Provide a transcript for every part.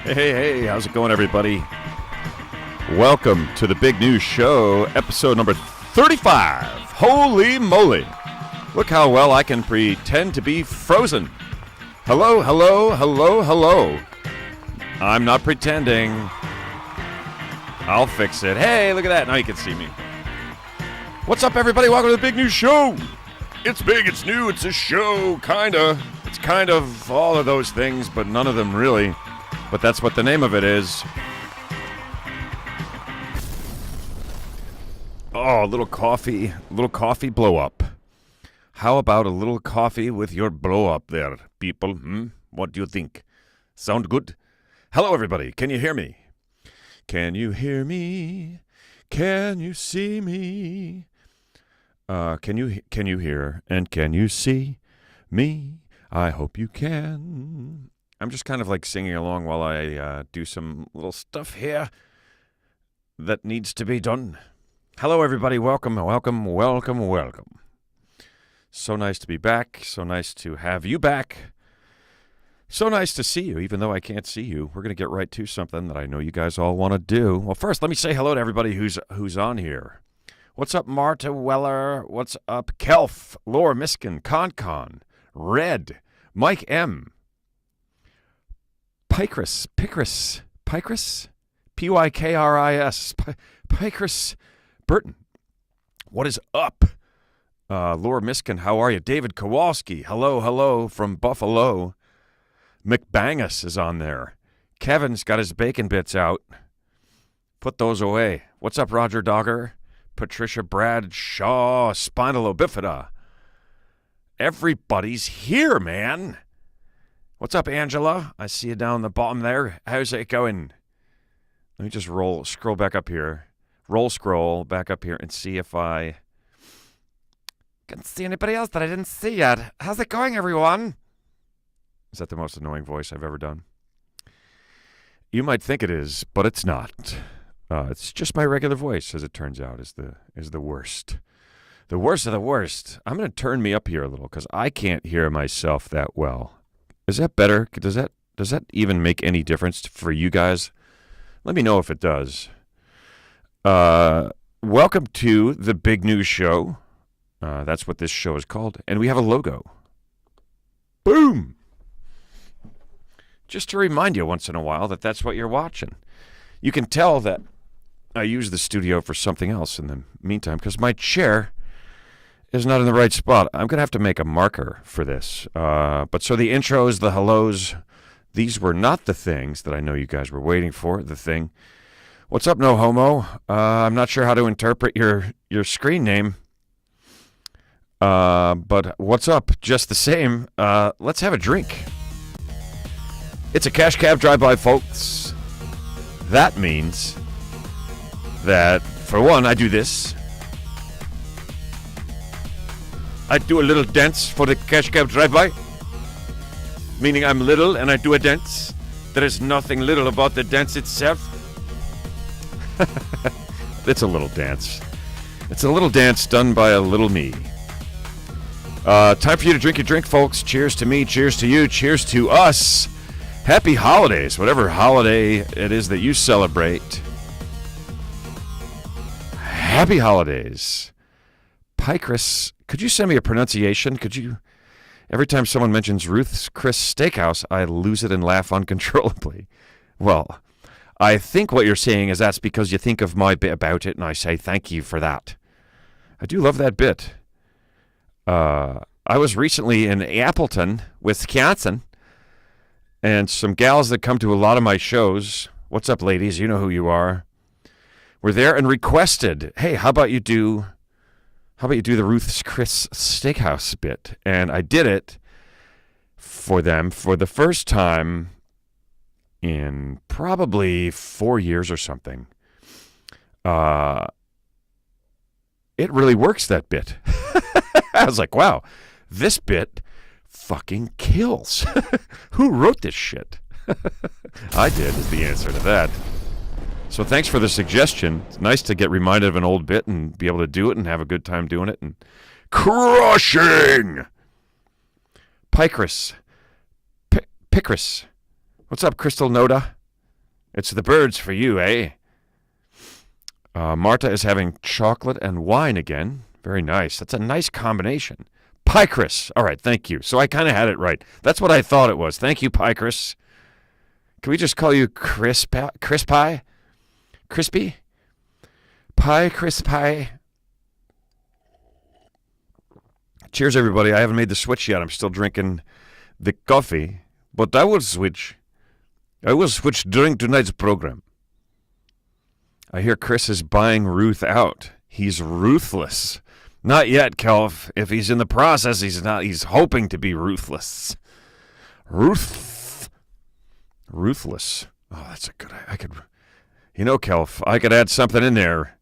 Hey, how's it going, everybody? Welcome to the Big News Show, episode number 35. Holy moly. Look how well I can pretend to be frozen. Hello. I'm not pretending. I'll fix it. Hey, look at that. Now you can see me. What's up, everybody? Welcome to the Big News Show. It's big, it's new, it's a show, kinda. It's kind of all of those things, but none of them really. But that's what the name of it is. Oh, a little coffee blow up. How about a little coffee with your blow up there, people? What do you think? Sound good? Hello, everybody. Can you hear me? Can you hear me? Can you see me? Can you hear and can you see me? I hope you can. I'm just kind of like singing along while I do some little stuff here that needs to be done. Hello, everybody. Welcome. So nice to be back. So nice to have you back. So nice to see you, even though I can't see you. We're going to get right to something that I know you guys all want to do. Well, first, let me say hello to everybody who's on here. What's up, Marta Weller? What's up, Kelf, Laura Miskin, Con, Red, Mike M., Pykris, Pykris, Pykris Burton. What is up? Laura Miskin, how are you? David Kowalski, hello from Buffalo. McBangus is on there. Kevin's got his bacon bits out. Put those away. What's up, Roger Dogger? Patricia Bradshaw, Spinal Bifida. Everybody's here, man. What's up, Angela? I see you down the bottom there. How's it going? Let me just scroll back up here. Scroll back up here and see if I can see anybody else that I didn't see yet. How's it going, everyone? Is that the most annoying voice I've ever done? You might think it is, but it's not. It's just my regular voice, as it turns out, is the worst. The worst of the worst. I'm going to turn me up here a little because I can't hear myself that well. Is that better? Does that even make any difference for you guys? Let me know if it does. Welcome to the Big News Show. That's what this show is called. And we have a logo. Boom! Just to remind you once in a while that that's what you're watching. You can tell that I use the studio for something else in the meantime because my chair is not in the right spot. I'm going to have to make a marker for this. But so the intros, the hellos, these were not the things that I know you guys were waiting for. The thing. What's up, No Homo? I'm not sure how to interpret your screen name. But what's up? Just the same. Let's have a drink. It's a cash cab drive-by, folks. That means that, for one, I do this. I do a little dance for the cash cab drive-by, meaning I'm little and I do a dance. There is nothing little about the dance itself. It's a little dance. It's a little dance done by a little me. Time for you to drink your drink, folks. Cheers to me, cheers to you, cheers to us. Happy holidays, whatever holiday it is that you celebrate. Happy holidays. Pykris, could you send me a pronunciation? Could you? Every time someone mentions Ruth's Chris Steakhouse, I lose it and laugh uncontrollably. Well, I think what you're saying is that's because you think of my bit about it, and I say thank you for that. I do love that bit. I was recently in Appleton, Wisconsin, and some gals that come to a lot of my shows, what's up, ladies? You know who you are. Were there and requested, hey, how about you do the Ruth's Chris Steakhouse bit? And I did it for them for the first time in probably 4 years or something. It really works, that bit. I was like, wow, this bit fucking kills. Who wrote this shit? I did, is the answer to that. So thanks for the suggestion. It's nice to get reminded of an old bit and be able to do it and have a good time doing it. And crushing! Pykris. Pykris. What's up, Crystal Noda? It's the birds for you, eh? Marta is having chocolate and wine again. Very nice. That's a nice combination. Pie Chris. All right, thank you. So I kind of had it right. That's what I thought it was. Thank you, Pie Chris. Can we just call you Chris Pie? Crispy? Pie Chris Pie? Cheers, everybody. I haven't made the switch yet. I'm still drinking the coffee, but I will switch. I will switch during tonight's program. I hear Chris is buying Ruth out. He's ruthless. Not yet, Kelf. If he's in the process, he's not. He's hoping to be ruthless. Ruthless. Oh, that's a good. I could, Kelf. I could add something in there.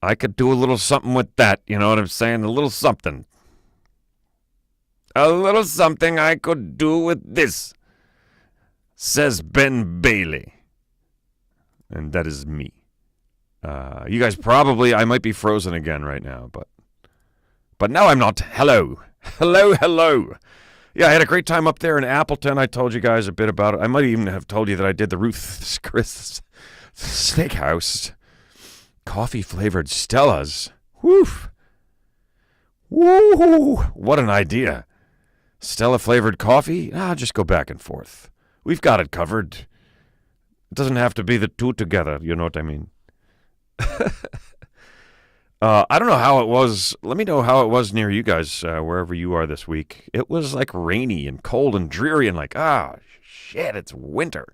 I could do a little something with that. You know what I'm saying? A little something. A little something I could do with this, says Ben Bailey. And that is me. You guys probably, I might be frozen again right now, but now I'm not. Hello. Hello. Yeah, I had a great time up there in Appleton. I told you guys a bit about it. I might even have told you that I did the Ruth's Chris Steakhouse. Coffee-flavored Stella's. Woof. Woo! What an idea. Stella-flavored coffee? Just go back and forth. We've got it covered. It doesn't have to be the two together, you know what I mean? I don't know how it was. Let me know how it was near you guys, wherever you are this week. It was like rainy and cold and dreary and like, shit, it's winter.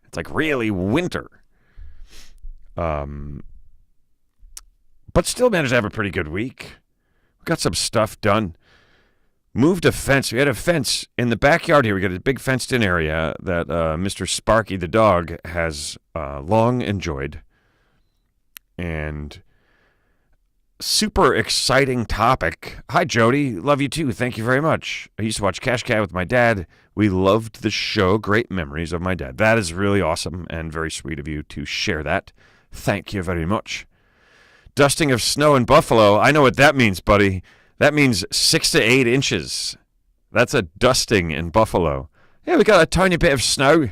It's like really winter. But still managed to have a pretty good week. We got some stuff done. Moved a fence. We had a fence in the backyard here. We got a big fenced-in area that Mr. Sparky the dog has long enjoyed. And super exciting topic. Hi, Jody. Love you, too. Thank you very much. I used to watch Cash Cat with my dad. We loved the show. Great memories of my dad. That is really awesome and very sweet of you to share that. Thank you very much. Dusting of snow in Buffalo. I know what that means, buddy. That means 6 to 8 inches. That's a dusting in Buffalo. Yeah, we got a tiny bit of snow.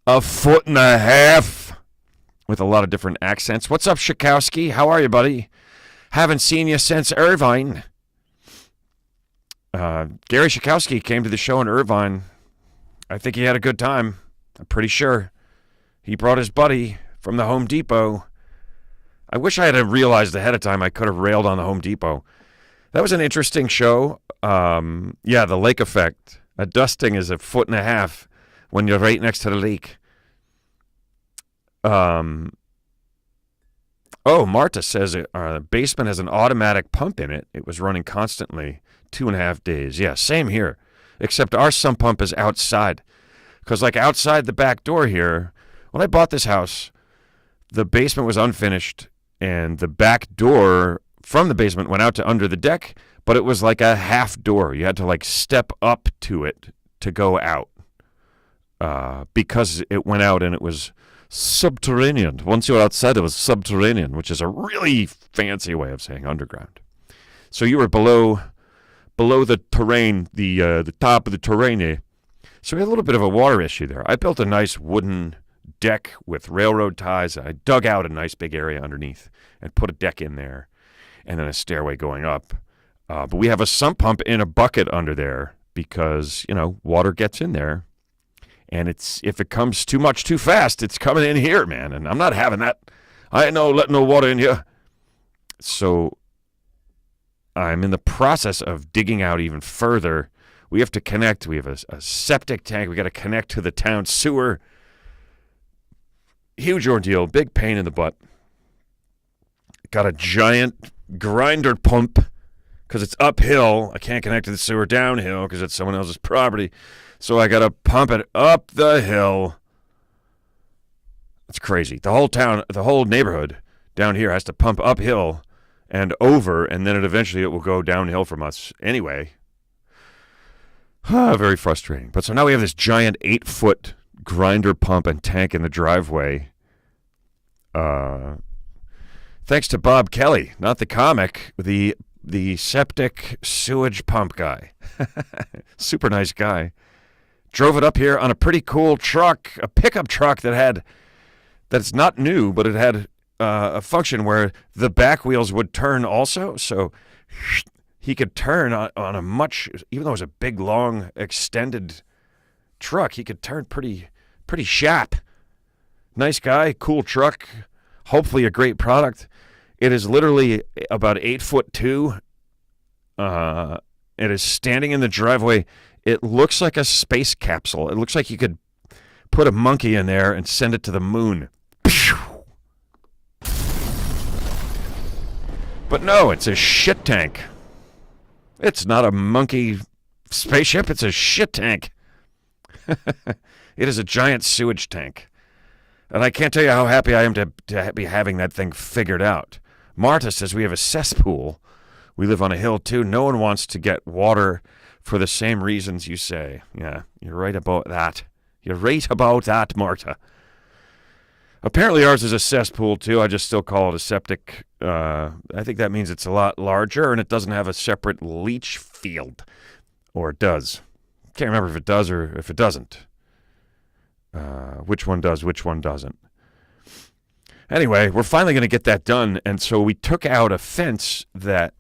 1.5 feet. With a lot of different accents. What's up, Shakowski? How are you, buddy? Haven't seen you since Irvine. Gary Shakowski came to the show in Irvine. I think he had a good time. I'm pretty sure. He brought his buddy from the Home Depot. I wish I had realized ahead of time I could have railed on the Home Depot. That was an interesting show. Yeah, the lake effect. A dusting is 1.5 feet when you're right next to the lake. Marta says the basement has an automatic pump in it. It was running constantly 2.5 days. Yeah, same here. Except our sump pump is outside. Because like outside the back door here, when I bought this house, the basement was unfinished. And the back door from the basement went out to under the deck, but it was like a half door. You had to like step up to it to go out because it went out and it was subterranean. Once you're outside, it was subterranean, which is a really fancy way of saying underground. So you were below the terrain, the top of the terrain. So we had a little bit of a water issue there. I built a nice wooden deck with railroad ties. I dug out a nice big area underneath and put a deck in there and then a stairway going up. But we have a sump pump in a bucket under there because, water gets in there. And if it comes too much too fast, it's coming in here, man. And I'm not having that. I ain't letting no water in here. So I'm in the process of digging out even further. We have to connect. We have a septic tank. We got to connect to the town sewer. Huge ordeal. Big pain in the butt. Got a giant grinder pump because it's uphill. I can't connect to the sewer downhill because it's someone else's property. So I got to pump it up the hill. It's crazy. The whole neighborhood down here has to pump uphill and over, and then eventually it will go downhill from us anyway. Very frustrating. But so now we have this giant 8-foot grinder pump and tank in the driveway. Thanks to Bob Kelly, not the comic, the septic sewage pump guy. Super nice guy. Drove it up here on a pretty cool truck, a pickup truck that's not new, but it had a function where the back wheels would turn also. So he could turn on a much, even though it was a big, long, extended truck, he could turn pretty sharp. Nice guy, cool truck, hopefully a great product. It is literally about 8'2". It is standing in the driveway. It looks like a space capsule. It looks like you could put a monkey in there and send it to the moon. But no, it's a shit tank. It's not a monkey spaceship. It's a shit tank. It is a giant sewage tank. And I can't tell you how happy I am to be having that thing figured out. Marta says we have a cesspool. We live on a hill, too. No one wants to get water for the same reasons you say. Yeah, you're right about that. You're right about that, Marta. Apparently ours is a cesspool, too. I just still call it a septic. I think that means it's a lot larger, and it doesn't have a separate leach field. Or it does. Can't remember if it does or if it doesn't. Which one does, which one doesn't. Anyway, we're finally going to get that done, and so we took out a fence that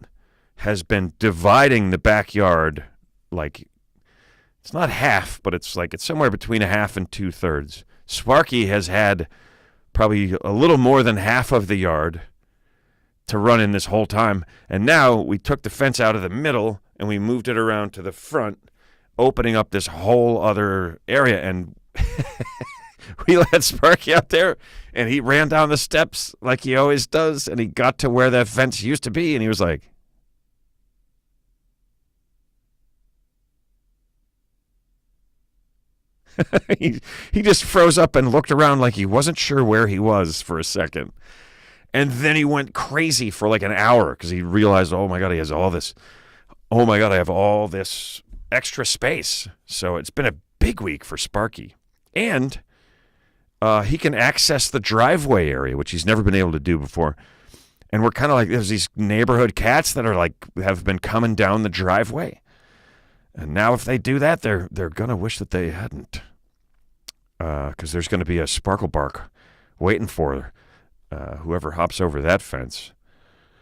has been dividing the backyard, like, it's not half, but it's somewhere between a half and 2/3. Sparky has had probably a little more than half of the yard to run in this whole time, and now we took the fence out of the middle and we moved it around to the front, opening up this whole other area, and we let Sparky out there, and he ran down the steps like he always does, and he got to where that fence used to be, and he was like, he just froze up and looked around like he wasn't sure where he was for a second. And then he went crazy for like an hour because he realized, oh my God, he has all this. Oh my God, I have all this extra space. So it's been a big week for Sparky. And he can access the driveway area, which he's never been able to do before. And we're kind of like, there's these neighborhood cats that are like, have been coming down the driveway. And now if they do that, they're going to wish that they hadn't. Because there's going to be a sparkle bark waiting for whoever hops over that fence.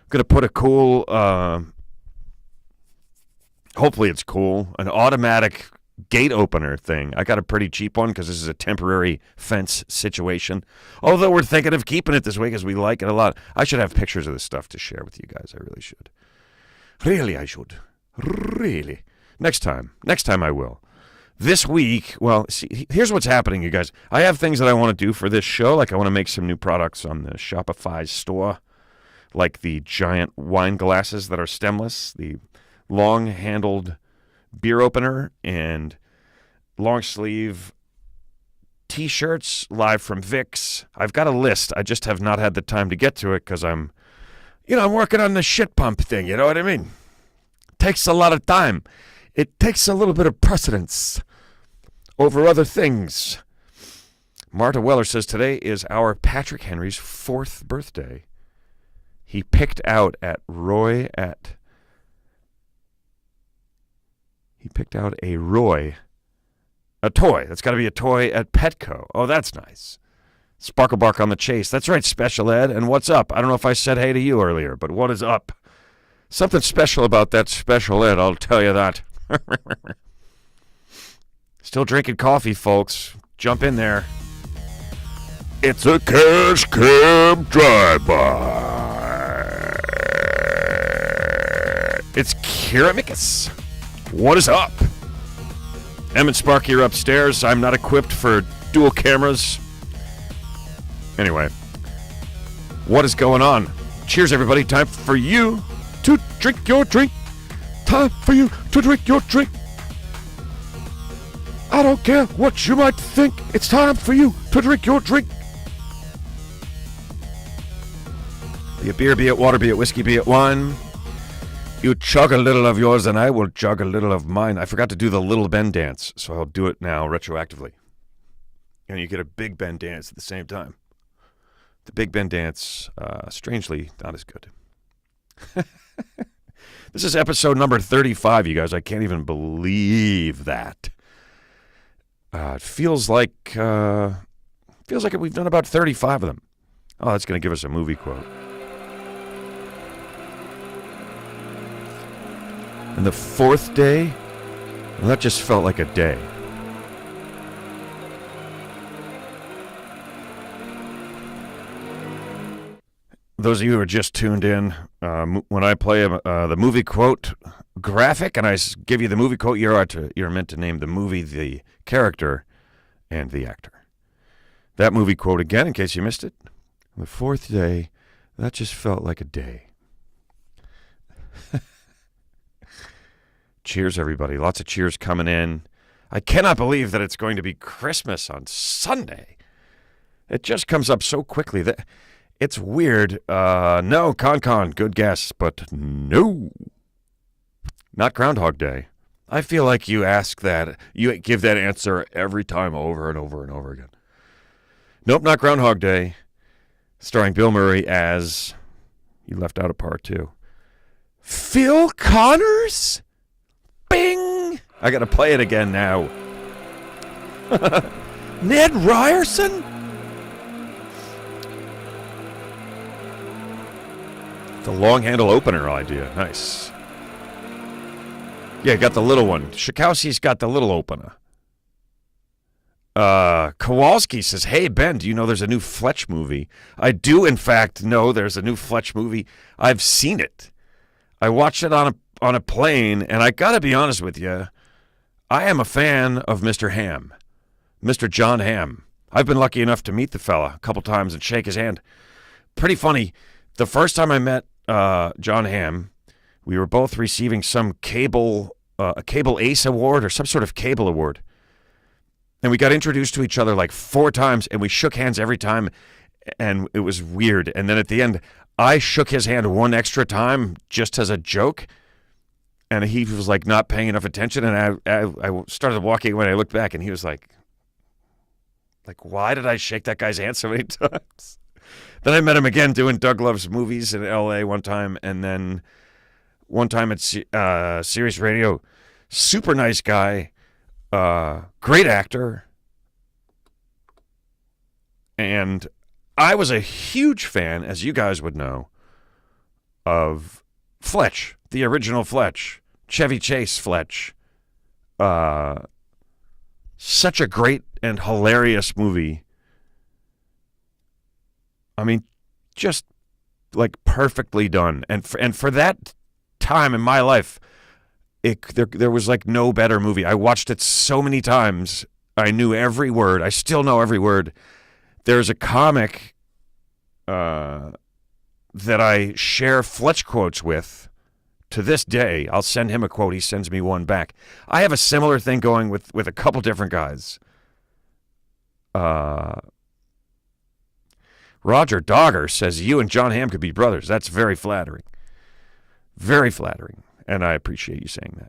I'm going to put a cool, hopefully it's cool, an automatic gate opener thing. I got a pretty cheap one because this is a temporary fence situation. Although we're thinking of keeping it this way because we like it a lot. I should have pictures of this stuff to share with you guys. I really should. Really, I should. Really. Next time I will. This week, well, see, here's what's happening, you guys. I have things that I want to do for this show. Like I want to make some new products on the Shopify store, like the giant wine glasses that are stemless, the long-handled beer opener, and long-sleeve T-shirts live from Vic's. I've got a list. I just have not had the time to get to it because I'm working on the shit pump thing. You know what I mean? Takes a lot of time. It takes a little bit of precedence over other things. Marta Weller says today is our Patrick Henry's 4th birthday. He picked out a toy at Petco. Oh, that's nice. Sparkle Bark on the chase. That's right, Special Ed. And what's up? I don't know if I said hey to you earlier, but what is up? Something special about that Special Ed, I'll tell you that. Still drinking coffee, folks. Jump in there. It's a cash cab drive-by. It's Keramicus. What is up? Em and Sparky are upstairs. I'm not equipped for dual cameras. Anyway, what is going on? Cheers, everybody. Time for you to drink your drink. Time for you to drink your drink. I don't care what you might think. It's time for you to drink your drink. Be it beer, be it water, be it whiskey, be it wine. You chug a little of yours and I will chug a little of mine. I forgot to do the Little Ben dance, so I'll do it now retroactively. And you get a Big Ben dance at the same time. The Big Ben dance, strangely, not as good. This is episode number 35, you guys. I can't even believe that. It feels like we've done about 35 of them. Oh, that's going to give us a movie quote. And the fourth day, well, that just felt like a day. Those of you who are just tuned in, when I play the movie quote graphic and I give you the movie quote, you're meant to name the movie, the character, and the actor. That movie quote again, in case you missed it. The fourth day, that just felt like a day. Cheers, everybody. Lots of cheers coming in. I cannot believe that it's going to be Christmas on Sunday. It just comes up so quickly that it's weird. No, Con, good guess, but no. Not Groundhog Day. I feel like you ask that, you give that answer every time over and over and over again. Nope, not Groundhog Day. Starring Bill Murray as, you left out a part too, Phil Connors? Bing! I gotta play it again now. Ned Ryerson? The long handle opener idea. Nice. Yeah, got the little one. Shikowski's got the little opener. Kowalski says, hey, Ben, do you know there's a new Fletch movie? I do, in fact, know there's a new Fletch movie. I've seen it. I watched it on a plane, and I got to be honest with you, I am a fan of Mr. Hamm, Mr. John Hamm. I've been lucky enough to meet the fella a couple times and shake his hand. Pretty funny. The first time I met John Hamm, we were both receiving some a Cable Ace Award or some sort of cable award. And we got introduced to each other like 4 times, and we shook hands every time, and it was weird. And then at the end, I shook his hand one extra time just as a joke, and he was like not paying enough attention, and I started walking away, and I looked back, and he was like, why did I shake that guy's hand so many times? Then I met him again doing Doug Loves Movies in L.A. one time, and then one time at Sirius Radio. Super nice guy. Great actor. And I was a huge fan, as you guys would know, of Fletch, the original Fletch, Chevy Chase Fletch. Such a great and hilarious movie. I mean, just like perfectly done. And for that time in my life, there was like no better movie. I watched it so many times. I knew every word. I still know every word. There's a comic that I share Fletch quotes with to this day. I'll send him a quote. He sends me one back. I have a similar thing going with a couple different guys. Roger Dogger says, you and John Hamm could be brothers. That's very flattering. Very flattering. And I appreciate you saying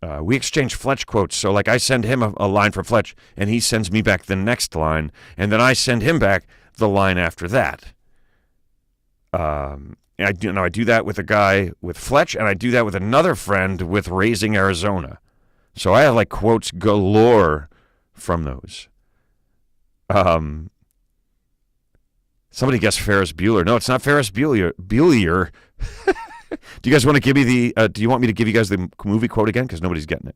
that. We exchange Fletch quotes. So, like, I send him a line from Fletch, and he sends me back the next line, and then I send him back the line after that. I do that with a guy with Fletch, and I do that with another friend with Raising Arizona. So I have, like, quotes galore from those. Somebody guessed Ferris Bueller. No, it's not Ferris Bueller. Do you guys want to give me do you want me to give you guys the movie quote again? Because nobody's getting it.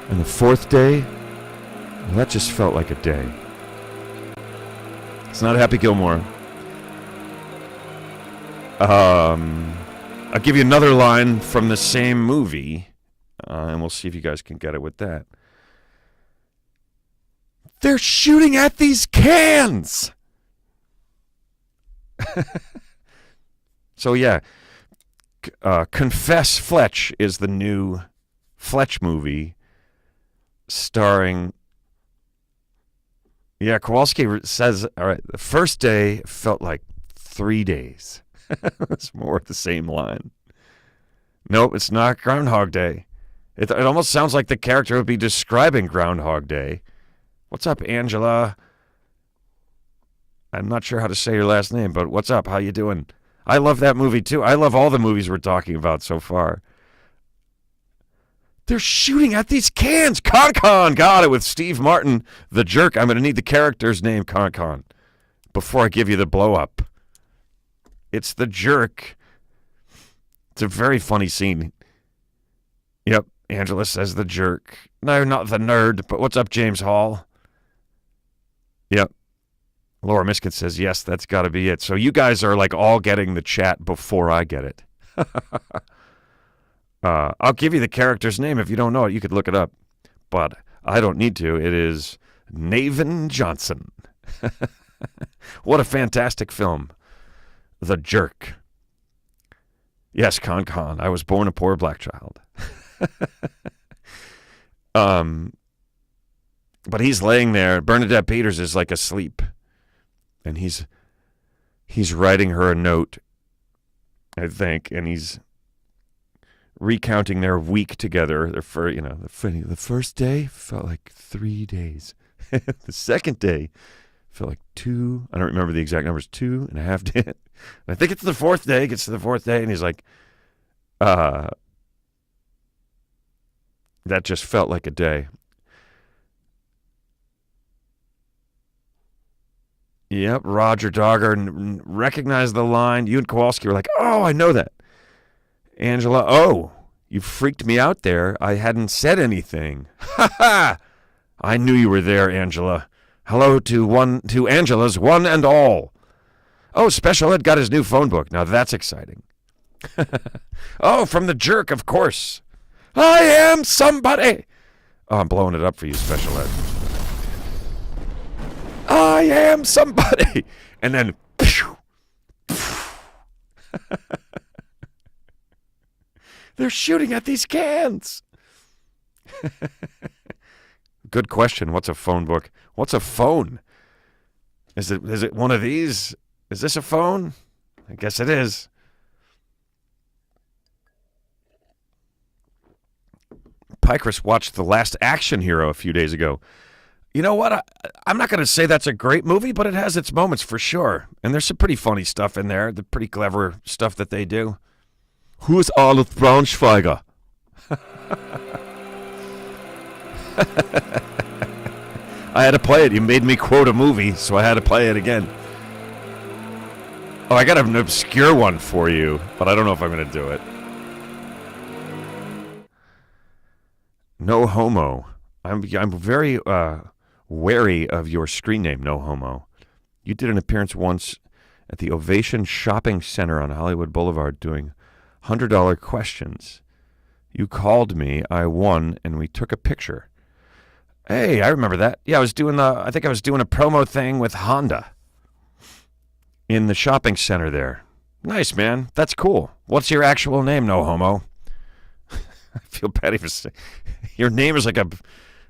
And the fourth day, well, that just felt like a day. It's not Happy Gilmore. I'll give you another line from the same movie, and we'll see if you guys can get it with that. They're shooting at these cans! So yeah, Confess Fletch is the new Fletch movie starring, Kowalski says, all right, the first day felt like 3 days. It's more of the same line. Nope, it's not Groundhog Day. It almost sounds like the character would be describing Groundhog Day. What's up, Angela? I'm not sure how to say your last name, but what's up? How you doing? I love that movie, too. I love all the movies we're talking about so far. They're shooting at these cans. Con. Got it with Steve Martin, the jerk. I'm going to need the character's name, Con, before I give you the blow up. It's the jerk. It's a very funny scene. Yep, Angela says the jerk. No, not the nerd, but what's up, James Hall? Yep. Laura Miskin says, yes, that's got to be it. So you guys are like all getting the chat before I get it. I'll give you the character's name. If you don't know it, you could look it up. But I don't need to. It is Navin Johnson. What a fantastic film. The Jerk. Yes, Con. I was born a poor black child. But he's laying there. Bernadette Peters is like asleep. And he's writing her a note, I think, and he's recounting their week together. The first day felt like 3 days. The second day felt like 2. I don't remember the exact numbers. 2.5 days. I think it's the fourth day. Gets to the fourth day, and he's like, that just felt like a day. Yep, Roger Dogger recognized the line. You and Kowalski were like, oh, I know that. Angela, oh, you freaked me out there. I hadn't said anything. Ha ha! I knew you were there, Angela. Hello to Angela's one and all. Oh, Special Ed got his new phone book. Now that's exciting. Oh, from the jerk, of course. I am somebody. Oh, I'm blowing it up for you, Special Ed. I am somebody. And then, phew, phew. They're shooting at these cans. Good question. What's a phone book? What's a phone? Is it one of these? Is this a phone? I guess it is. Pycris watched The Last Action Hero a few days ago. You know what? I'm not going to say that's a great movie, but it has its moments for sure. And there's some pretty funny stuff in there. The pretty clever stuff that they do. Who's Arnold Braunschweiger? I had to play it. You made me quote a movie, so I had to play it again. Oh, I got an obscure one for you, but I don't know if I'm going to do it. No homo. I'm very wary of your screen name, No Homo. You did an appearance once at the Ovation Shopping Center on Hollywood Boulevard doing $100 questions. You called me, I won, and we took a picture. Hey, I remember that. Yeah, I think I was doing a promo thing with Honda in the shopping center there. Nice, man. That's cool. What's your actual name, No Homo? I feel bad for saying your name is like an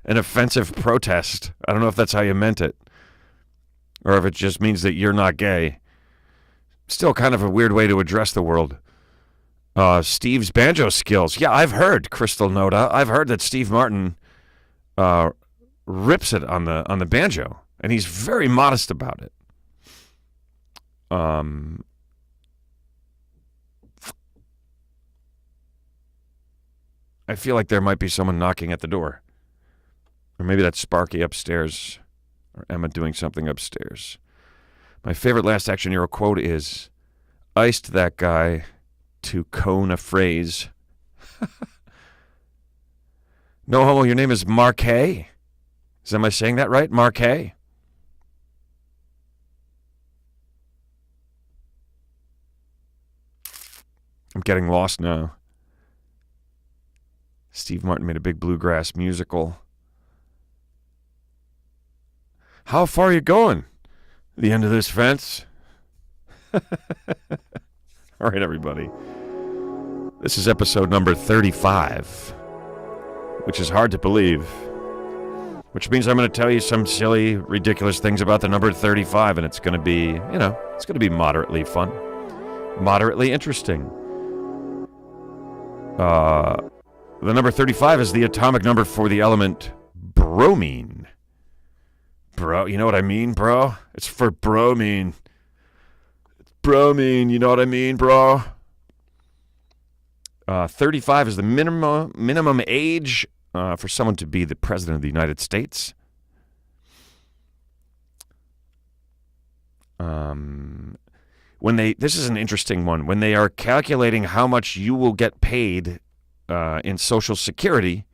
offensive protest. I don't know if that's how you meant it, or if it just means that you're not gay. Still kind of a weird way to address the world. Steve's banjo skills. Yeah, I've heard, Crystal Noda. I've heard that Steve Martin rips it on the banjo, and he's very modest about it. I feel like there might be someone knocking at the door. Or maybe that's Sparky upstairs, or Emma doing something upstairs. My favorite Last Action Hero quote is, iced that guy to cone a phrase. No homo, your name is Marquet? Am I saying that right? Marquet? I'm getting lost now. Steve Martin made a big bluegrass musical. How far are you going? The end of this fence? All right, everybody. This is episode number 35, which is hard to believe, which means I'm going to tell you some silly, ridiculous things about the number 35, and it's going to be, it's going to be moderately fun, moderately interesting. The number 35 is the atomic number for the element bromine. Bro, you know what I mean, bro? It's for bromine. It's bromine, you know what I mean, bro? 35 is the minimum age for someone to be the president of the United States. This is an interesting one. When they are calculating how much you will get paid in Social Security,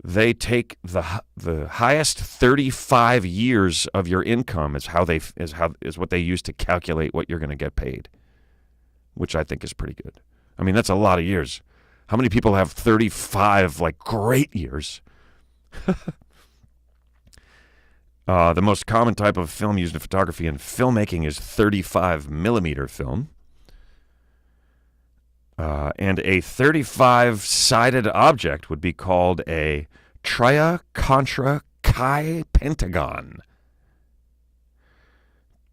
they take the highest 35 years of your income is what they use to calculate what you're going to get paid, which I think is pretty good. I mean, that's a lot of years. How many people have 35 great years? The most common type of film used in photography and filmmaking is 35 millimeter film. And a 35-sided object would be called a triacontra-chi-pentagon.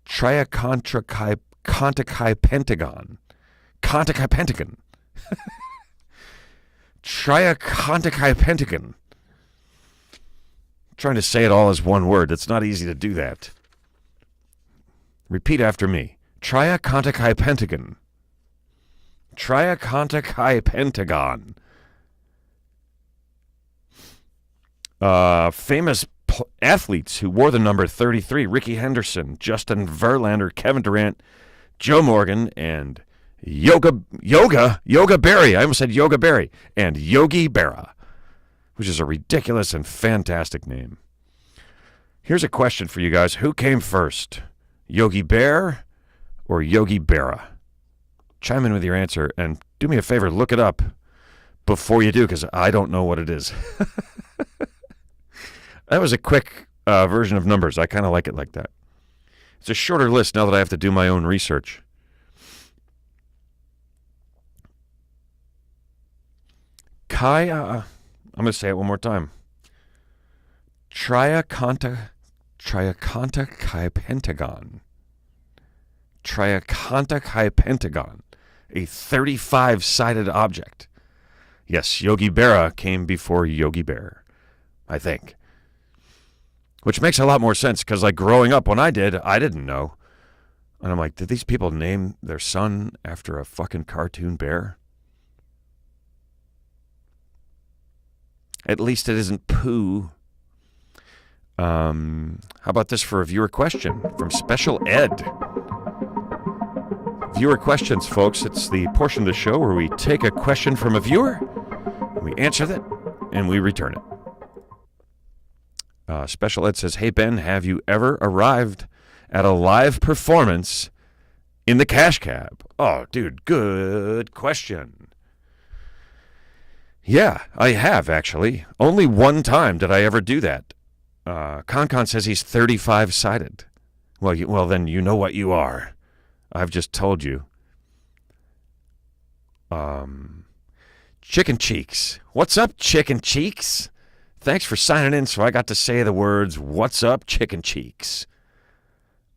Triacontra-chi-pentagon. Contra-chi-pentagon. Triacontra-chi-pentagon. Trying to say it all as one word. It's not easy to do that. Repeat after me. Triacontra-chi-pentagon. Triacontra-chi-pentagon. Famous athletes who wore the number 33: Ricky Henderson, Justin Verlander, Kevin Durant, Joe Morgan, and Yoga Berra. I almost said Yoga Berra. And Yogi Berra, which is a ridiculous and fantastic name. Here's a question for you guys. Who came first? Yogi Bear or Yogi Berra? Chime in with your answer, and do me a favor, look it up before you do, because I don't know what it is. That was a quick version of numbers. I kind of like it like that. It's a shorter list now that I have to do my own research. I'm going to say it one more time. Triacontra-chi-pentagon. Triacontra-chi-pentagon. A 35-sided object. Yes, Yogi Berra came before Yogi Bear, I think. Which makes a lot more sense, because growing up when I didn't know. And I'm like, did these people name their son after a fucking cartoon bear? At least it isn't Pooh. How about this for a viewer question from Special Ed? Viewer questions, folks. It's the portion of the show where we take a question from a viewer, we answer that, and we return it. Special Ed says, hey, Ben, have you ever arrived at a live performance in the cash cab? Oh, dude, good question. Yeah, I have, actually. Only one time did I ever do that. Con says he's 35-sided. Well, then you know what you are. I've just told you. Chicken Cheeks. What's up, Chicken Cheeks? Thanks for signing in so I got to say the words, what's up, Chicken Cheeks?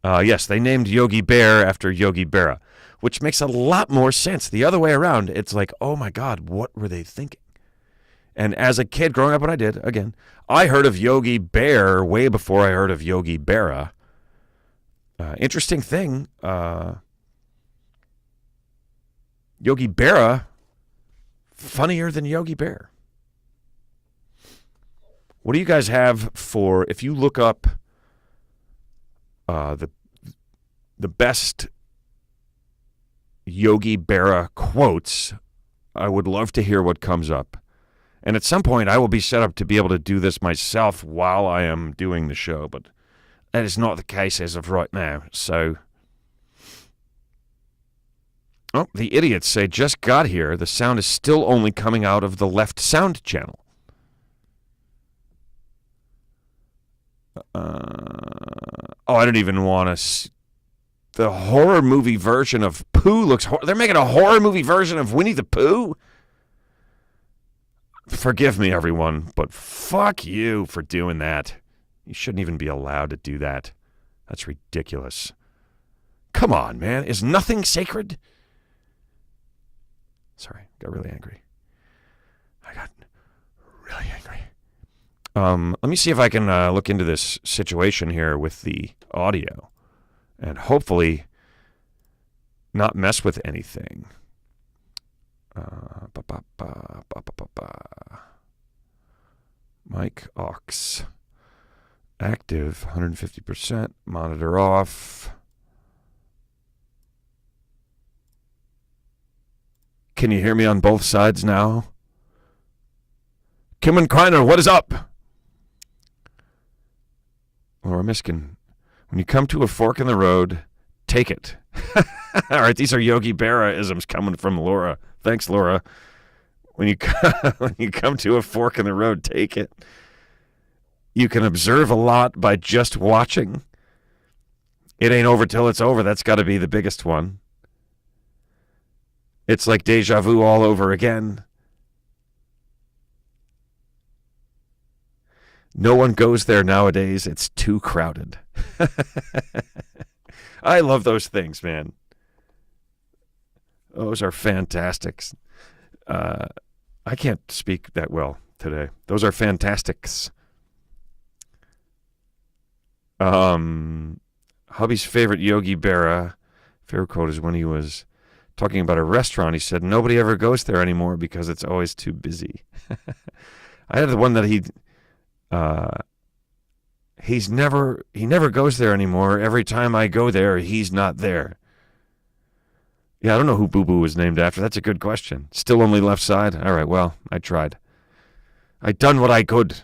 Yes, they named Yogi Bear after Yogi Berra, which makes a lot more sense. The other way around, it's like, oh my God, what were they thinking? And as a kid growing up when I did, again, I heard of Yogi Bear way before I heard of Yogi Berra. Interesting thing, Yogi Berra, funnier than Yogi Bear. What do you guys have for, if you look up the best Yogi Berra quotes, I would love to hear what comes up. And at some point, I will be set up to be able to do this myself while I am doing the show, but that is not the case as of right now. So, oh, the idiots say, just got here. The sound is still only coming out of the left sound channel. I don't even want to. The horror movie version of Pooh looks. They're making a horror movie version of Winnie the Pooh. Forgive me, everyone, but fuck you for doing that. You shouldn't even be allowed to do that. That's ridiculous. Come on, man. Is nothing sacred? Sorry, got really angry. I got really angry. Let me see if I can look into this situation here with the audio and hopefully not mess with anything. Ba, ba, ba, ba, ba, ba, ba. Mic aux. Active, 150%. Monitor off. Can you hear me on both sides now? Kim and Kreiner, what is up? Laura Miskin, when you come to a fork in the road, take it. All right, these are Yogi Berra-isms coming from Laura. Thanks, Laura. When you come to a fork in the road, take it. You can observe a lot by just watching. It ain't over till it's over. That's got to be the biggest one. It's like deja vu all over again. No one goes there nowadays. It's too crowded. I love those things, man. Those are fantastic. I can't speak that well today. Those are fantastics. Hubby's favorite Yogi Berra favorite quote is when he was talking about a restaurant. He said, nobody ever goes there anymore because it's always too busy. I had the one that he never goes there anymore. Every time I go there, he's not there. Yeah, I don't know who Boo Boo was named after. That's a good question. Still only left side? All right, well, I tried. I done what I could.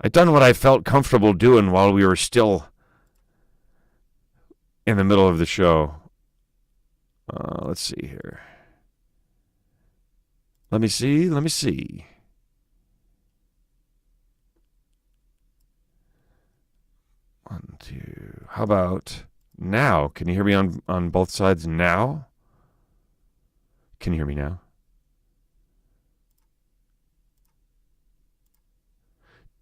I done what I felt comfortable doing while we were still in the middle of the show. Let's see here. Let me see. 1, 2. How about now? Can you hear me on both sides now? Can you hear me now?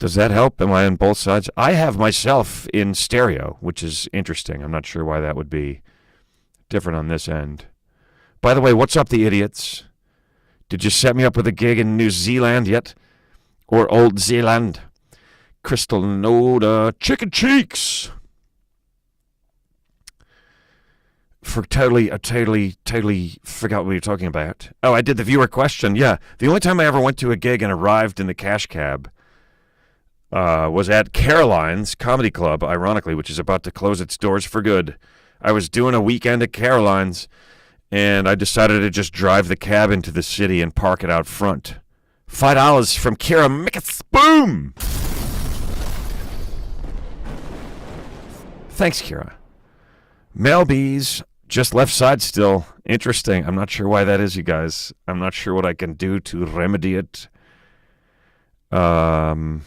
Does that help? Am I on both sides? I have myself in stereo, which is interesting. I'm not sure why that would be different on this end. By the way, what's up, the idiots? Did you set me up with a gig in New Zealand yet? Or Old Zealand? Crystal Noda Chicken Cheeks. Totally forgot what we were talking about. Oh, I did the viewer question. Yeah, the only time I ever went to a gig and arrived in the cash cab was at Caroline's Comedy Club, ironically, which is about to close its doors for good. I was doing a weekend at Caroline's, and I decided to just drive the cab into the city and park it out front. $5 from Kira Mickets. Boom! Thanks, Kira. Mel B's just left side still. Interesting. I'm not sure why that is, you guys. I'm not sure what I can do to remedy it. Yeah.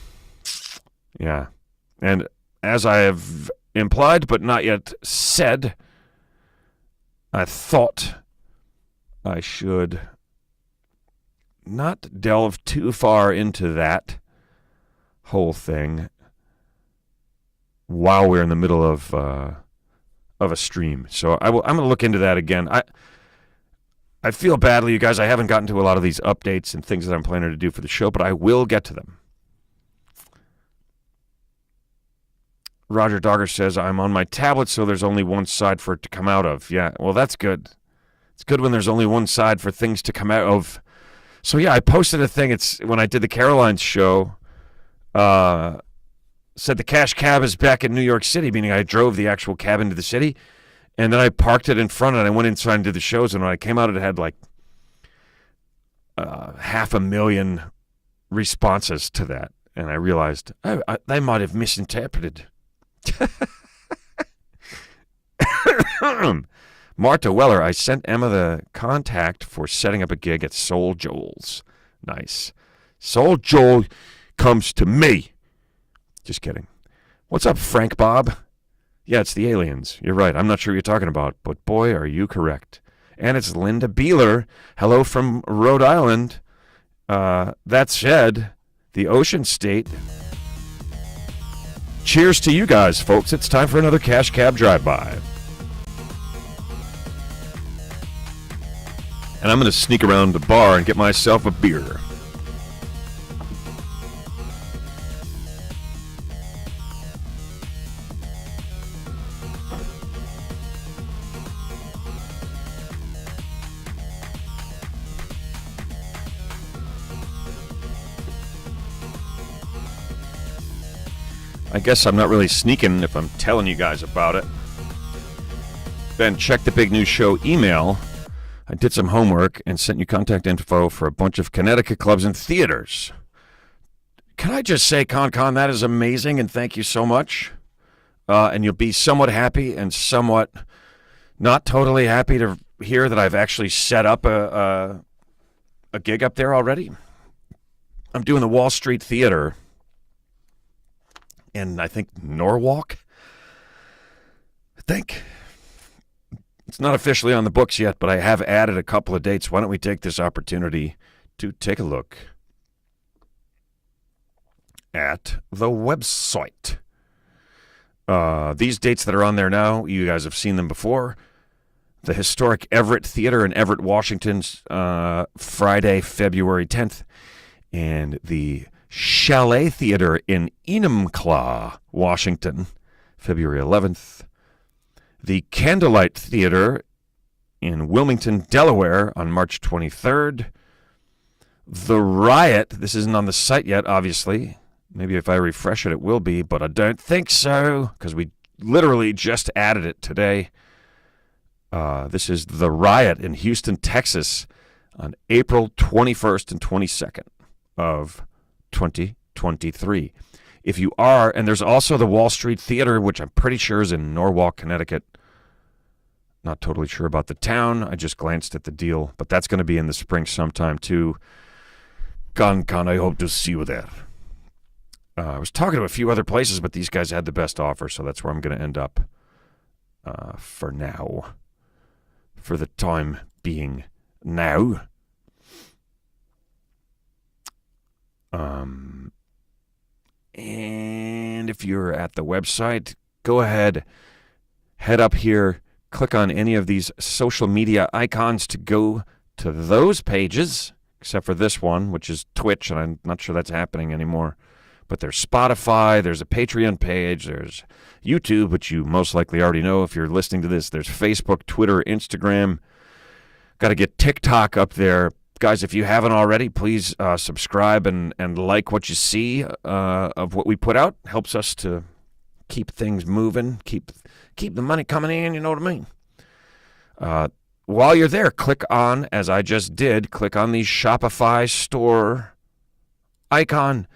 And as I have implied but not yet said, I thought I should not delve too far into that whole thing while we're in the middle of a stream. So I'm going to look into that again. I feel badly, you guys. I haven't gotten to a lot of these updates and things that I'm planning to do for the show, but I will get to them. Roger Dogger says, I'm on my tablet, so there's only one side for it to come out of. Yeah, well, that's good. It's good when there's only one side for things to come out of. So, yeah, I posted a thing. It's when I did the Caroline's show, said the cash cab is back in New York City, meaning I drove the actual cab into the city, and then I parked it in front, and I went inside and did the shows, and when I came out, it had like 500,000 responses to that, and I realized, they might have misinterpreted. Marta Weller, I sent Emma the contact for setting up a gig at Soul Joel's. Nice. Soul Joel comes to me. Just kidding. What's up, Frank Bob? Yeah, it's the aliens. You're right. I'm not sure what you're talking about, but boy, are you correct. And it's Linda Beeler. Hello from Rhode Island. That said, the Ocean State. Cheers to you guys, folks. It's time for another Cash Cab Drive-By. And I'm going to sneak around the bar and get myself a beer. I guess I'm not really sneaking if I'm telling you guys about it. Then check the Big News Show email. I did some homework and sent you contact info for a bunch of Connecticut clubs and theaters. Can I just say, Con, that is amazing, and thank you so much. And you'll be somewhat happy and somewhat not totally happy to hear that I've actually set up a gig up there already. I'm doing the Wall Street Theater in, I think, Norwalk. I think. It's not officially on the books yet, but I have added a couple of dates. Why don't we take this opportunity to take a look at the website. These dates that are on there now, you guys have seen them before. The historic Everett Theater in Everett, Washington, Friday, February 10th. And the Chalet Theater in Enumclaw, Washington, February 11th. The Candlelight Theater in Wilmington, Delaware on March 23rd. The Riot, this isn't on the site yet, obviously. Maybe if I refresh it, it will be, but I don't think so, because we literally just added it today. This is The Riot in Houston, Texas on April 21st and 22nd of 2023. If you are, and there's also the Wall Street Theater, which I'm pretty sure is in Norwalk, Connecticut. Not totally sure about the town. I just glanced at the deal, but that's going to be in the spring sometime too. Con, I hope to see you there. I was talking to a few other places, but these guys had the best offer, so that's where I'm going to end up for now. For the time being now. And if you're at the website, go ahead, head up here, click on any of these social media icons to go to those pages, except for this one, which is Twitch, and I'm not sure that's happening anymore. But there's Spotify, there's a Patreon page, there's YouTube, which you most likely already know if you're listening to this. There's Facebook, Twitter, Instagram. Got to get TikTok up there. Guys, if you haven't already, please subscribe and like what you see of what we put out. Helps us to keep things moving, keep the money coming in, you know what I mean? While you're there, click on, as I just did, click on the Shopify store icon.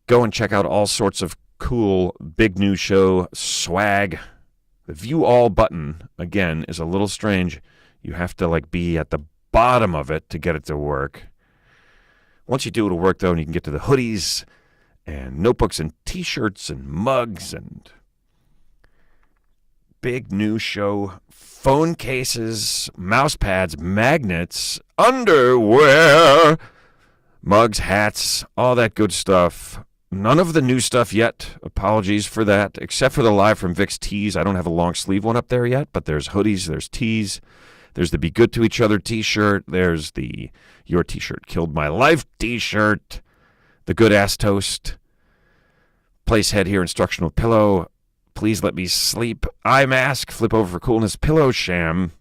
Go and check out all sorts of cool Big News Show swag. The View All button, again, is a little strange. You have to be at the bottom of it to get it to work. Once you do, it'll work, though, and you can get to the hoodies and notebooks and T-shirts and mugs and Big News Show phone cases, mouse pads, magnets, underwear, mugs, hats, all that good stuff. None of the new stuff yet. Apologies for that, except for the Live from Vic's tees. I don't have a long sleeve one up there yet, but there's hoodies, there's tees. There's the Be Good to Each Other t-shirt. There's the Your T-shirt Killed My Life t-shirt. The Good Ass Toast. Place Head Here Instructional Pillow. Please Let Me Sleep. Eye Mask. Flip Over for Coolness. Pillow Sham.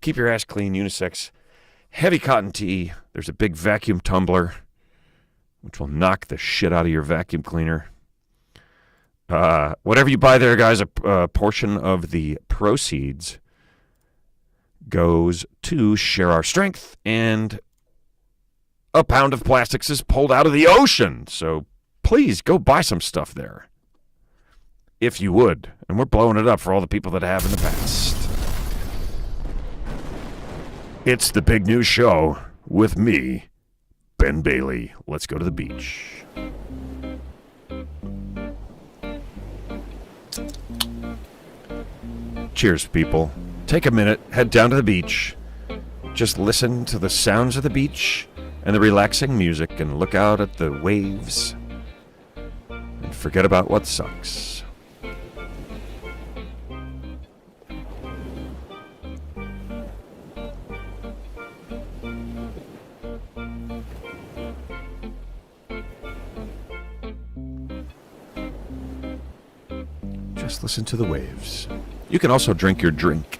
Keep Your Ass Clean. Unisex. Heavy Cotton Tee. There's a big vacuum tumbler, which will knock the shit out of your vacuum cleaner. Whatever you buy there, guys, a portion of the proceeds goes to Share Our Strength, and a pound of plastics is pulled out of the ocean. So please go buy some stuff there, if you would. And we're blowing it up for all the people that have in the past. It's the Big News Show with me, Ben Bailey. Let's go to the beach. Cheers, people. Take a minute, head down to the beach. Just listen to the sounds of the beach and the relaxing music and look out at the waves and forget about what sucks. Just listen to the waves. You can also drink your drink.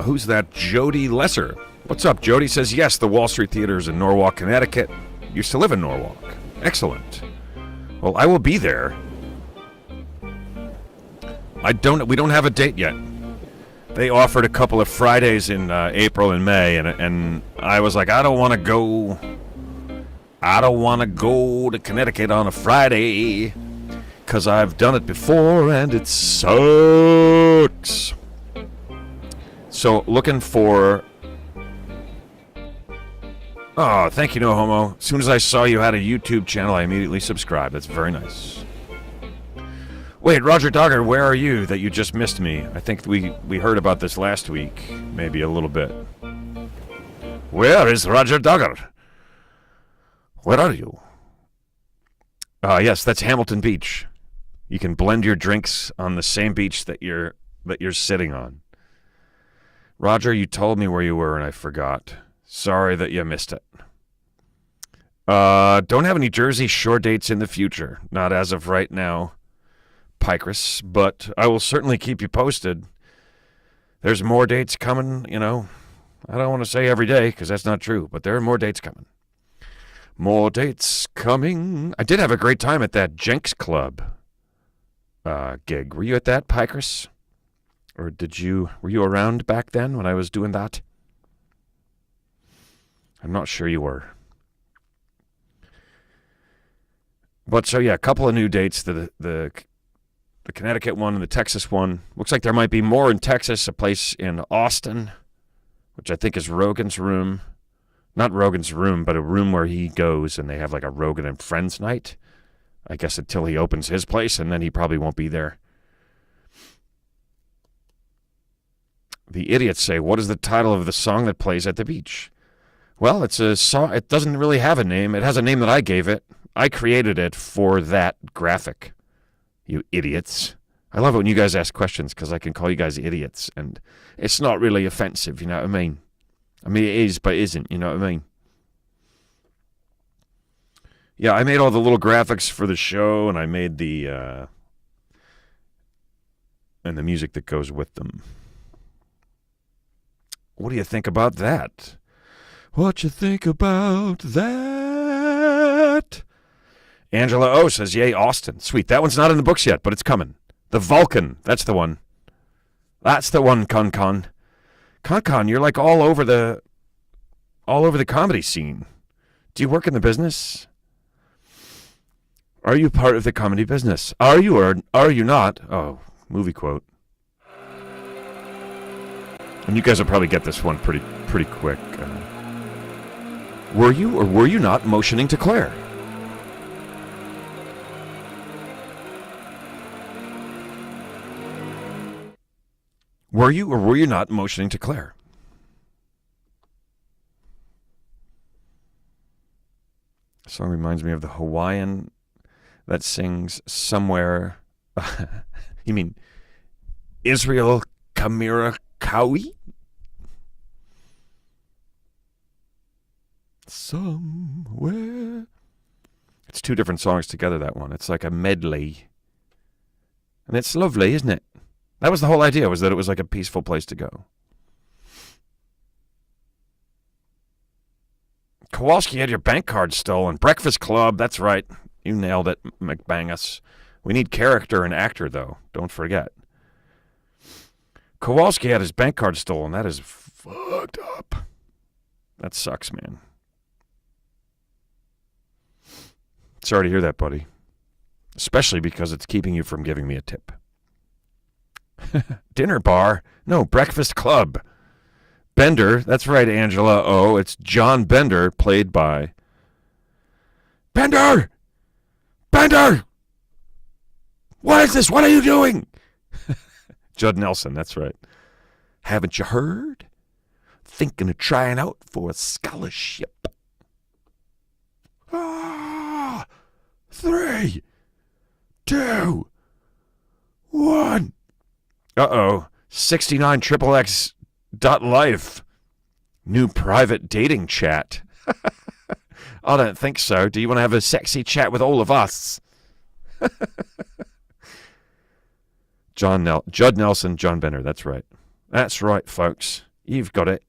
Who's that? Jody Lesser. What's up? Jody says, yes, the Wall Street Theater is in Norwalk, Connecticut. Used to live in Norwalk. Excellent. Well, I will be there. We don't have a date yet. They offered a couple of Fridays in April and May, and I was like, I don't want to go to Connecticut on a Friday because I've done it before and it sucks. So looking for... Oh, thank you, No Homo. As soon as I saw you had a YouTube channel, I immediately subscribed. That's very nice. Wait, Roger Dogger, where are you that you just missed me? I think we heard about this last week, maybe a little bit. Where is Roger Dogger? Where are you? Yes, that's Hamilton Beach. You can blend your drinks on the same beach that you're sitting on. Roger, you told me where you were and I forgot. Sorry that you missed it. Don't have any Jersey Shore dates in the future. Not as of right now, Picris, but I will certainly keep you posted. There's more dates coming, I don't want to say every day because that's not true, but there are more dates coming. More dates coming. I did have a great time at that Jenks Club gig. Were you at that, Picris? Or were you around back then when I was doing that? I'm not sure you were. But so yeah, a couple of new dates. The Connecticut one and the Texas one. Looks like there might be more in Texas, a place in Austin, which I think is Rogan's room. Not Rogan's room, but a room where he goes and they have like a Rogan and Friends night. I guess until he opens his place, and then he probably won't be there. The idiots say, what is the title of the song that plays at the beach? Well, it's a song. It doesn't really have a name. It has a name that I gave it. I created it for that graphic. You idiots. I love it when you guys ask questions because I can call you guys idiots, and it's not really offensive, you know what I mean? I mean, it is, but it isn't, you know what I mean? Yeah, I made all the little graphics for the show, and I made the music that goes with them. What do you think about that? What you think about that? Angela O says, yay, Austin. Sweet. That one's not in the books yet, but it's coming. The Vulcan. That's the one. That's the one, Con. Con, you're like all over the comedy scene. Do you work in the business? Are you part of the comedy business? Are you or are you not? Oh, movie quote. And you guys will probably get this one pretty quick. Were you or were you not motioning to Claire? Were you or were you not motioning to Claire? The song reminds me of the Hawaiian that sings somewhere. You mean Israel Kamira Kawi? Somewhere. It's two different songs together, that one. It's like a medley. And it's lovely, isn't it? That was the whole idea, was that it was like a peaceful place to go. Kowalski had your bank card stolen. Breakfast Club, that's right. You nailed it, McBangus. We need character and actor, though. Don't forget. Kowalski had his bank card stolen. That is fucked up. That sucks, man. Sorry to hear that, buddy. Especially because it's keeping you from giving me a tip. Dinner bar? No, Breakfast Club. Bender, that's right, Angela. Oh, it's John Bender, played by... Bender! Bender! What is this? What are you doing? Judd Nelson, that's right. Haven't you heard? Thinking of trying out for a scholarship. 3, 2, 1. Uh-oh. 69 XXX.life. New private dating chat. I don't think so. Do you want to have a sexy chat with all of us? Judd Nelson, John Bender. That's right. That's right, folks. You've got it.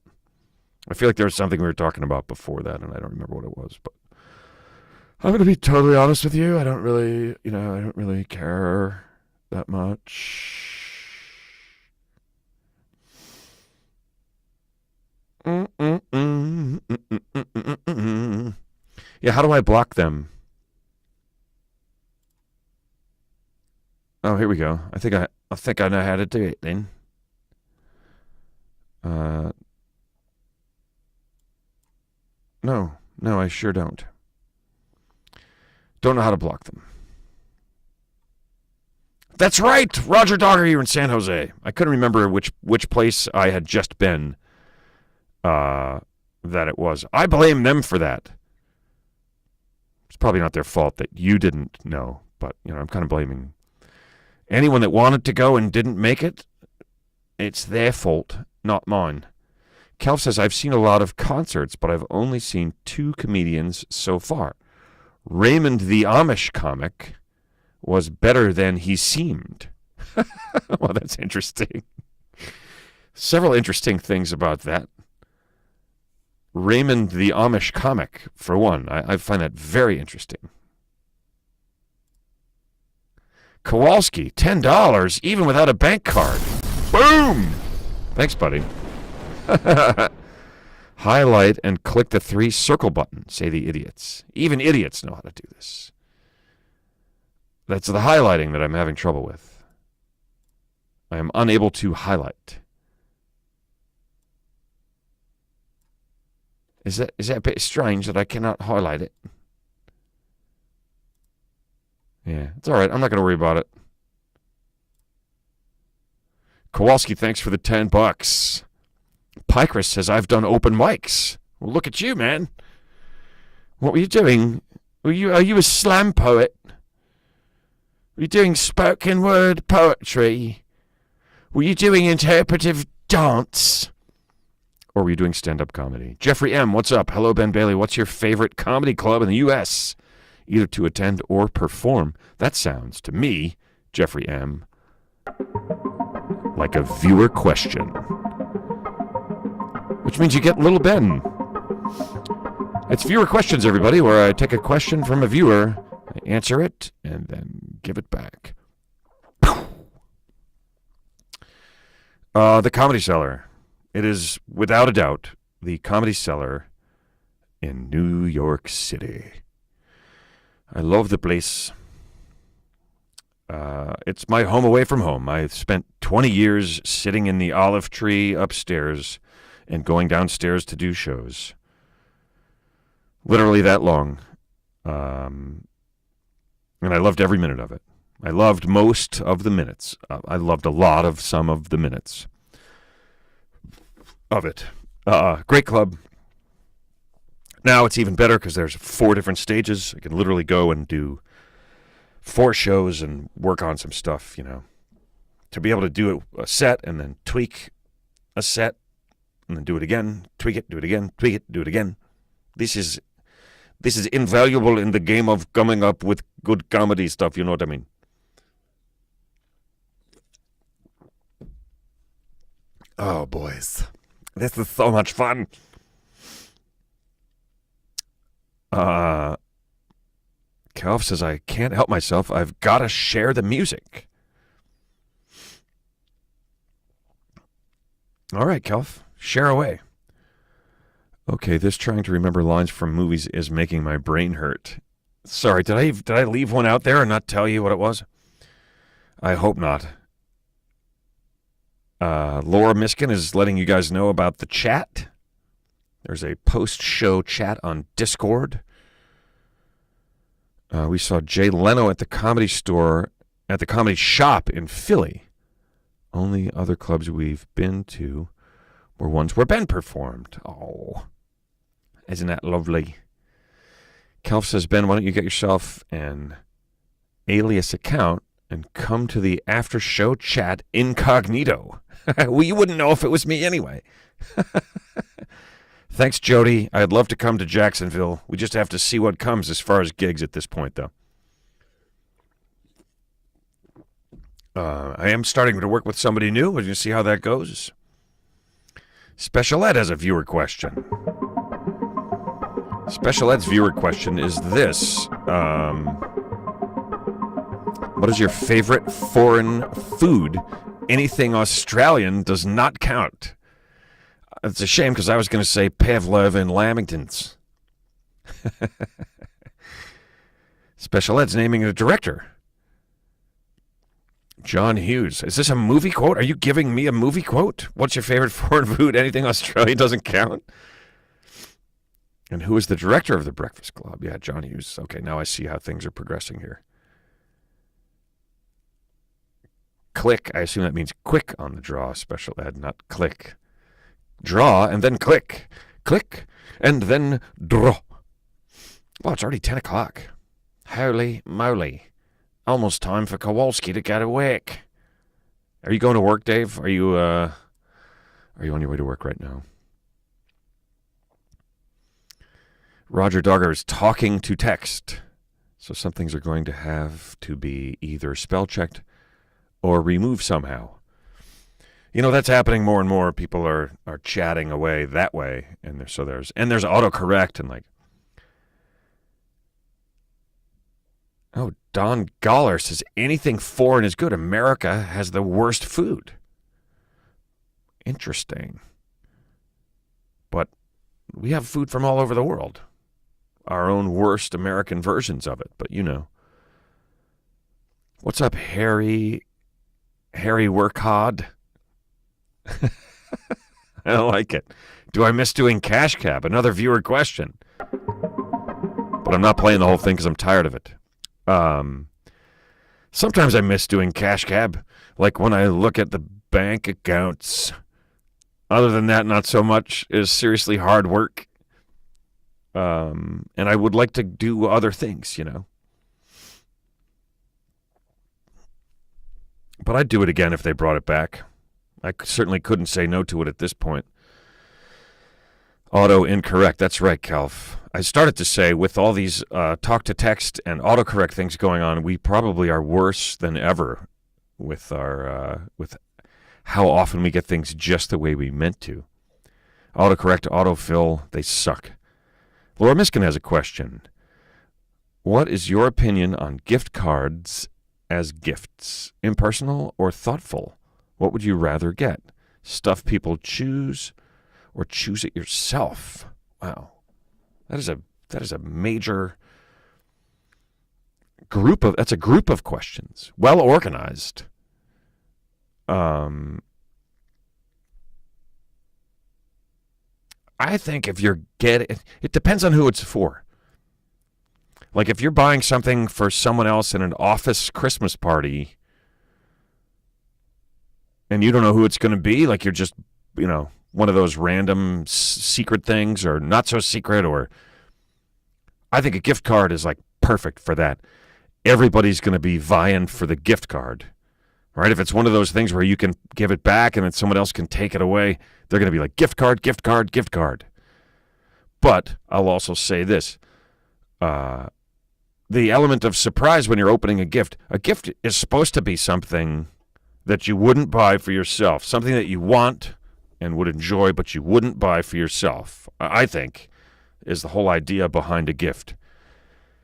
I feel like there was something we were talking about before that, and I don't remember what it was. But I'm going to be totally honest with you. I don't really care that much. Yeah, how do I block them? Oh, here we go. I think I know how to do it then. No, I sure don't. Don't know how to block them. That's right, Roger Dogger here in San Jose. I couldn't remember which place I had just been. That it was. I blame them for that. It's probably not their fault that you didn't know, but I'm kind of blaming anyone that wanted to go and didn't make it. It's their fault, not mine. Kelf says, I've seen a lot of concerts, but I've only seen 2 comedians so far. Raymond the Amish comic was better than he seemed. Well, that's interesting. Several interesting things about that. Raymond the Amish comic, for one. I find that very interesting. Kowalski, $10, even without a bank card. Boom! Thanks, buddy. Highlight and click the 3 circle button, say the idiots. Even idiots know how to do this. That's the highlighting that I'm having trouble with. I am unable to highlight. Is that a bit strange that I cannot highlight it? Yeah, it's all right. I'm not going to worry about it. Kowalski, thanks for the $10. Pycris says, I've done open mics. Well, look at you, man. What were you doing? Are you a slam poet? Were you doing spoken word poetry? Were you doing interpretive dance? Or were you doing stand-up comedy? Jeffrey M., what's up? Hello, Ben Bailey. What's your favorite comedy club in the U.S., either to attend or perform? That sounds, to me, Jeffrey M., like a viewer question. Which means you get Little Ben. It's viewer questions, everybody, where I take a question from a viewer, I answer it, and then give it back. The Comedy Cellar. It is, without a doubt, the Comedy Cellar in New York City. I love the place. It's my home away from home. I've spent 20 years sitting in the olive tree upstairs and going downstairs to do shows. Literally that long. And I loved every minute of it. I loved most of the minutes. I loved a lot of some of the minutes of it. Great club. Now it's even better because there's 4 different stages. I can literally go and do 4 shows and work on some stuff, To be able to do a set and then tweak a set and then do it again, tweak it, do it again, tweak it, do it again. This is invaluable in the game of coming up with good comedy stuff, you know what I mean? Oh, boys. This is so much fun. Kelf says, I can't help myself. I've got to share the music. All right, Kelf. Share away. Okay, this trying to remember lines from movies is making my brain hurt. Sorry, did I leave one out there and not tell you what it was? I hope not. Laura Miskin is letting you guys know about the chat. There's a post-show chat on Discord. We saw Jay Leno at the Comedy Store, at the Comedy Shop in Philly. Only other clubs we've been to were ones where Ben performed. Oh, isn't that lovely? Kelf says, Ben, why don't you get yourself an alias account and come to the after-show chat incognito? Well, you wouldn't know if it was me anyway. Thanks, Jody. I'd love to come to Jacksonville. We just have to see what comes as far as gigs at this point, though. I am starting to work with somebody new. We're going to see how that goes. Special Ed has a viewer question. Special Ed's viewer question is this. What is your favorite foreign food? Anything Australian does not count. It's a shame because I was going to say Pavlov and Lamingtons. Special Ed's naming a director. John Hughes. Is this a movie quote? Are you giving me a movie quote? What's your favorite foreign food? Anything Australian doesn't count? And who is the director of the Breakfast Club? Yeah, John Hughes. Okay, now I see how things are progressing here. Click. I assume that means quick on the draw, Special Ed, not click. Draw and then click. Click and then draw. Well, it's already 10 o'clock. Holy moly. Almost time for Kowalski to get awake. Are you going to work, Dave? Are you on your way to work right now? Roger Dogger is talking to text. So some things are going to have to be either spell checked or removed somehow. You know, that's happening more and more. People are chatting away that way. And there's autocorrect and like, oh, Don Goller says anything foreign is good. America has the worst food. Interesting. But we have food from all over the world. Our own worst American versions of it. But you know. What's up, Harry Workhod? I don't like it. Do I miss doing Cash Cab? Another viewer question. But I'm not playing the whole thing because I'm tired of it. Sometimes I miss doing Cash Cab, like when I look at the bank accounts. Other than that, not so much. It is seriously hard work. And I would like to do other things, you know. But I'd do it again if they brought it back. I certainly couldn't say no to it at this point. Auto incorrect. That's right, Calf. I started to say, with all these talk to text and autocorrect things going on, we probably are worse than ever with our with how often we get things just the way we meant to. Autocorrect, autofill, they suck. Laura Miskin has a question. What is your opinion on gift cards as gifts? Impersonal or thoughtful? What would you rather get? Stuff people choose or choose it yourself? Wow. That is a major group of questions. Well organized. I think if you're it depends on who it's for. Like if you're buying something for someone else in an office Christmas party and you don't know who it's going to be, like you're just, you know, one of those random secret things or not so secret, or I think a gift card is like perfect for that. Everybody's going to be vying for the gift card, right? If it's one of those things where you can give it back and then someone else can take it away, they're going to be like gift card, gift card, gift card. But I'll also say this, the element of surprise when you're opening a gift is supposed to be something that you wouldn't buy for yourself, something that you want and would enjoy, but you wouldn't buy for yourself, I think, is the whole idea behind a gift.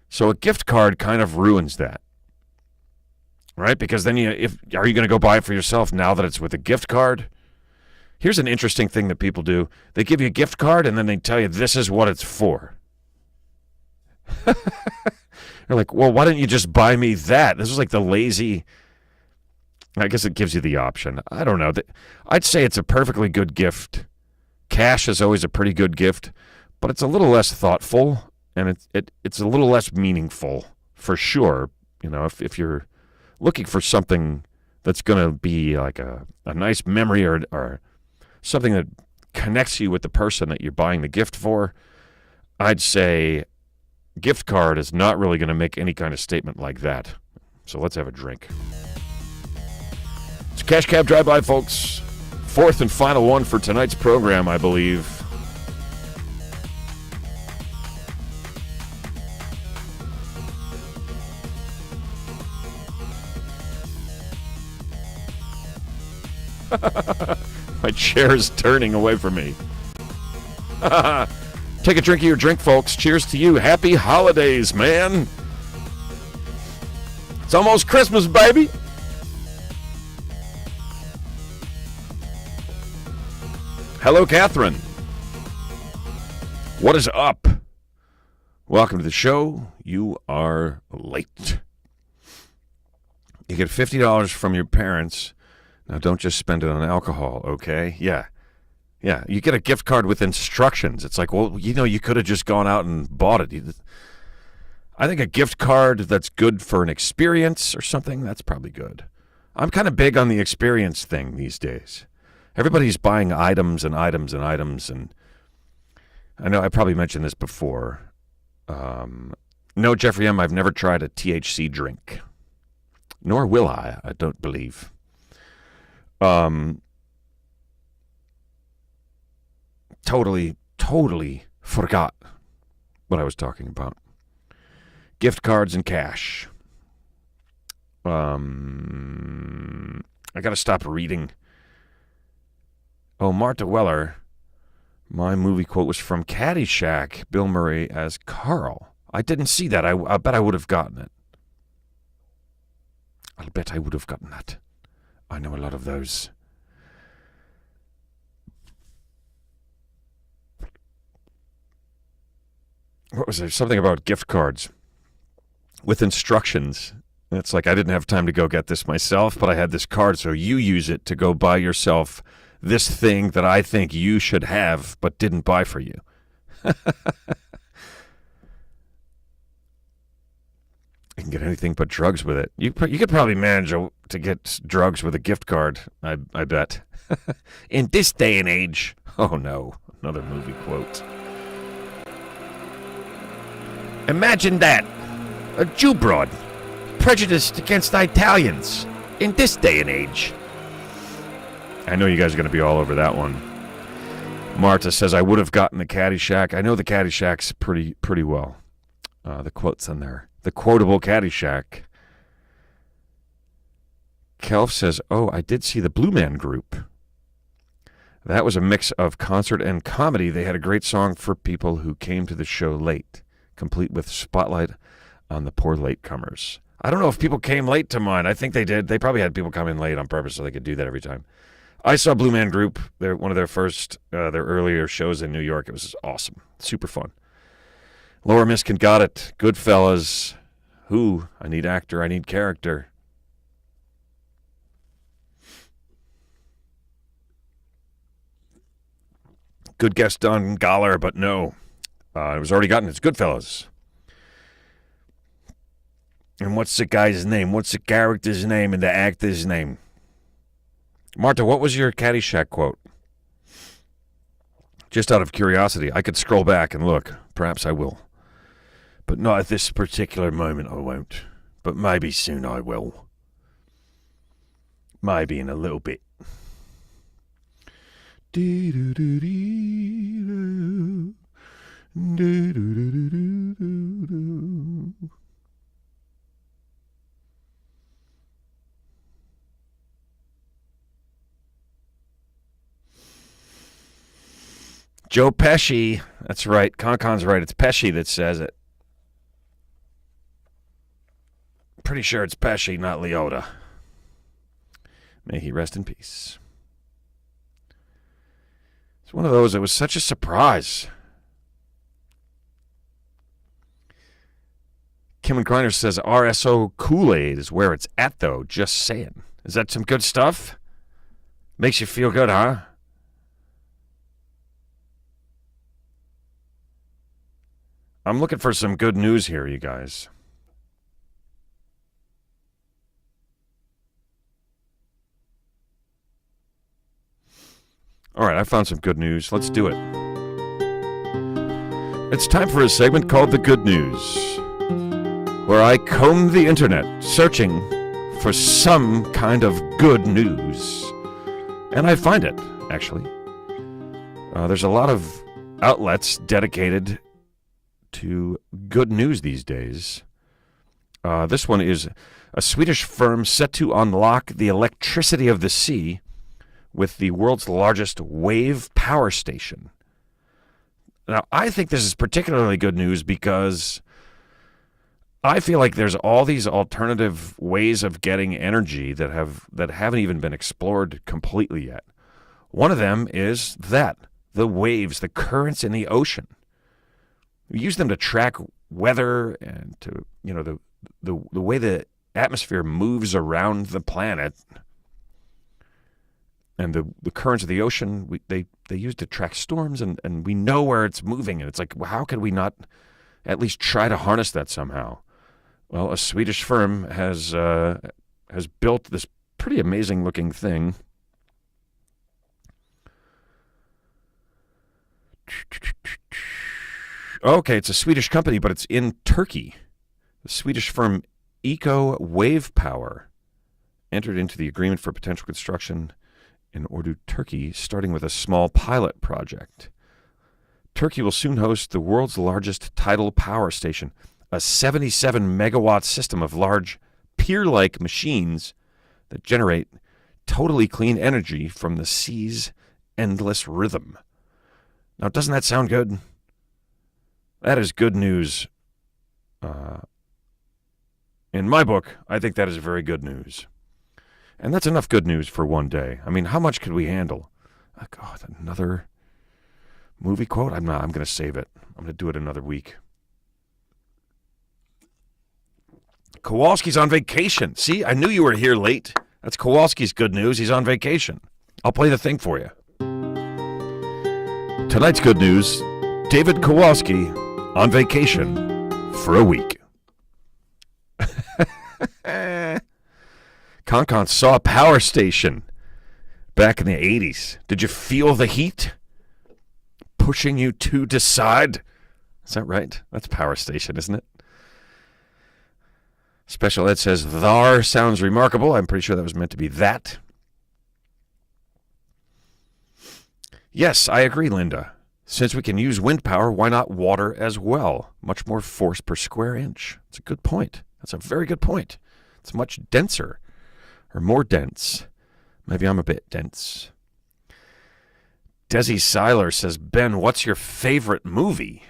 So a gift card kind of ruins that, right? Because then are you going to go buy it for yourself now that it's with a gift card? Here's an interesting thing that people do. They give you a gift card and then they tell you this is what it's for. They're like, well, why don't you just buy me that? This is like the lazy... I guess it gives you the option. I don't know. I'd say it's a perfectly good gift. Cash is always a pretty good gift, but it's a little less thoughtful and it's a little less meaningful for sure. You know, if you're looking for something that's going to be like a nice memory or something that connects you with the person that you're buying the gift for, I'd say gift card is not really going to make any kind of statement like that. So let's have a drink. It's Cash Cab Drive-By, folks. Fourth and final one for tonight's program, I believe. My chair is turning away from me. Take a drink of your drink, folks. Cheers to you. Happy holidays, man. It's almost Christmas, baby. Hello, Catherine. What is up? Welcome to the show. You are late. You get $50 from your parents. Now, don't just spend it on alcohol, okay? Yeah. You get a gift card with instructions. It's like, well, you could have just gone out and bought it. I think a gift card that's good for an experience or something, that's probably good. I'm kind of big on the experience thing these days. Everybody's buying items and items and items, and I know I probably mentioned this before. No, Jeffrey M., I've never tried a THC drink. Nor will I don't believe. Totally forgot what I was talking about. Gift cards and cash. I got to stop reading. Oh, Martha Weller. My movie quote was from Caddyshack. Bill Murray as Carl. I didn't see that. I bet I would have gotten it. I'll bet I would have gotten that. I know a lot of those. What was there? Something about gift cards with instructions. It's like I didn't have time to go get this myself, but I had this card, so you use it to go buy yourself this thing that I think you should have but didn't buy for you. You can get anything but drugs with it. You could probably manage to get drugs with a gift card, I bet. In this day and age. Oh, no. Another movie quote. Imagine that. A Jew broad. Prejudiced against Italians. In this day and age. I know you guys are going to be all over that one. Marta says, I would have gotten the Caddyshack. I know the Caddyshack's pretty well. The quote's in there. The quotable Caddyshack. Kelf says, oh, I did see the Blue Man Group. That was a mix of concert and comedy. They had a great song for people who came to the show late, complete with spotlight on the poor latecomers. I don't know if people came late to mine. I think they did. They probably had people come in late on purpose so they could do that every time. I saw Blue Man Group. They're one of their first, their earlier shows in New York. It was awesome. Super fun. Laura Miskin got it. Goodfellas. Who? I need actor. I need character. Good guess, Don Goller, but no. It was already gotten. It's Goodfellas. And what's the guy's name? What's the character's name and the actor's name? Marta, what was your Caddyshack quote? Just out of curiosity, I could scroll back and look. Perhaps I will. But not at this particular moment, I won't. But maybe soon I will. Maybe in a little bit. Joe Pesci. That's right. Concon's right. It's Pesci that says it. Pretty sure it's Pesci, not Leota. May he rest in peace. It's one of those, it was such a surprise. Kim and Griner says RSO Kool-Aid is where it's at, though. Just saying. Is that some good stuff? Makes you feel good, huh? I'm looking for some good news here, you guys. All right, I found some good news. Let's do it. It's time for a segment called The Good News, where I comb the internet searching for some kind of good news. And I find it, actually. There's a lot of outlets dedicated to good news these days. This one is a Swedish firm set to unlock the electricity of the sea with the world's largest wave power station. Now, I think this is particularly good news because I feel like there's all these alternative ways of getting energy that haven't even been explored completely yet. One of them is the waves, the currents in the ocean. We use them to track weather and to, the way the atmosphere moves around the planet. And the currents of the ocean, they use to track storms, and we know where it's moving. And it's like, well, how could we not at least try to harness that somehow? Well, a Swedish firm has built this pretty amazing-looking thing. Okay, it's a Swedish company, but it's in Turkey. The Swedish firm Eco Wave Power entered into the agreement for potential construction in Ordu, Turkey, starting with a small pilot project. Turkey will soon host the world's largest tidal power station, a 77-megawatt system of large pier-like machines that generate totally clean energy from the sea's endless rhythm. Now, doesn't that sound good? That is good news. In my book, I think that is very good news. And that's enough good news for one day. I mean, how much could we handle? Oh, God, another movie quote? I'm going to save it. I'm going to do it another week. Kowalski's on vacation. See, I knew you were here late. That's Kowalski's good news. He's on vacation. I'll play the thing for you. Tonight's good news, David Kowalski on vacation for a week. Concon saw a power station back in the 80s. Did you feel the heat pushing you to decide? Is that right? That's power station, isn't it? Special Ed says, "Thar sounds remarkable." I'm pretty sure that was meant to be that. Yes, I agree, Linda. Since we can use wind power, why not water as well? Much more force per square inch. That's a good point. That's a very good point. It's much denser, or more dense. Maybe I'm a bit dense. Desi Seiler says, "Ben, what's your favorite movie?"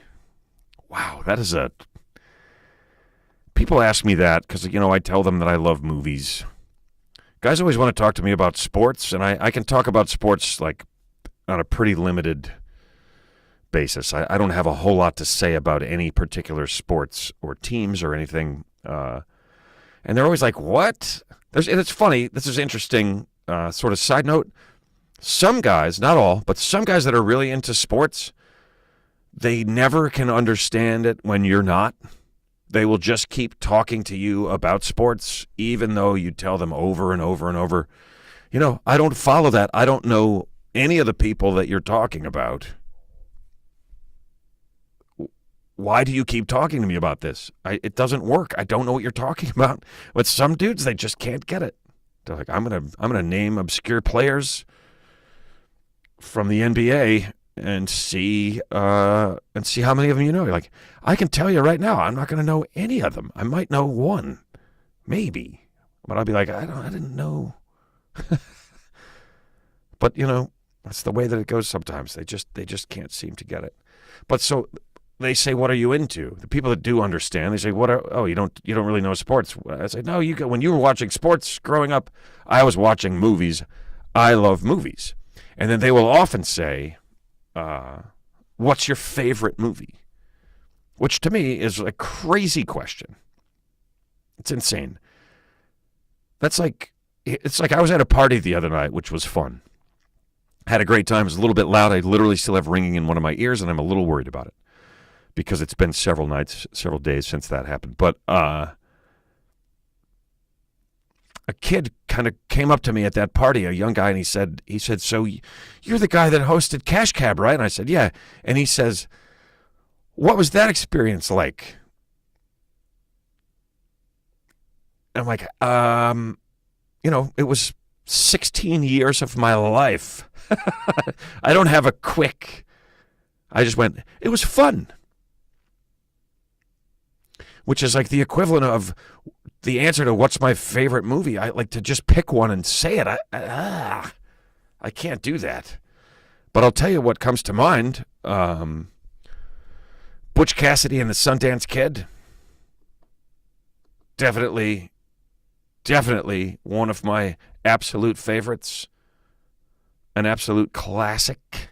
Wow, that is a... People ask me that because, I tell them that I love movies. Guys always want to talk to me about sports, and I can talk about sports like on a pretty limited basis. I don't have a whole lot to say about any particular sports or teams or anything. And they're always like, what? And it's funny. This is interesting sort of side note. Some guys, not all, but some guys that are really into sports, they never can understand it when you're not. They will just keep talking to you about sports, even though you tell them over and over and over, I don't follow that. I don't know any of the people that you're talking about. Why do you keep talking to me about this? It doesn't work. I don't know what you're talking about. But some dudes, they just can't get it. They're like, I'm gonna name obscure players from the NBA and see how many of them you know. You're like, I can tell you right now, I'm not gonna know any of them. I might know one, maybe, but I'll be like, I didn't know. But that's the way that it goes sometimes. They just can't seem to get it. But so they say, what are you into? The people that do understand, they say, you don't really know sports. I say, no, when you were watching sports growing up, I was watching movies. I love movies. And then they will often say, what's your favorite movie? Which to me is a crazy question. It's insane. It's like I was at a party the other night, which was fun. Had a great time. It was a little bit loud. I literally still have ringing in one of my ears, and I'm a little worried about it because it's been several days since that happened. But a kid kind of came up to me at that party, a young guy, and he said, "So you're the guy that hosted Cash Cab, right?" And I said, "Yeah." And he says, "What was that experience like?" And I'm like, it was 16 years of my life. I don't have a quick. I just went, it was fun. Which is like the equivalent of the answer to what's my favorite movie. I like to just pick one and say it. I I can't do that. But I'll tell you what comes to mind. Butch Cassidy and the Sundance Kid. Definitely one of my absolute favorites. An absolute classic.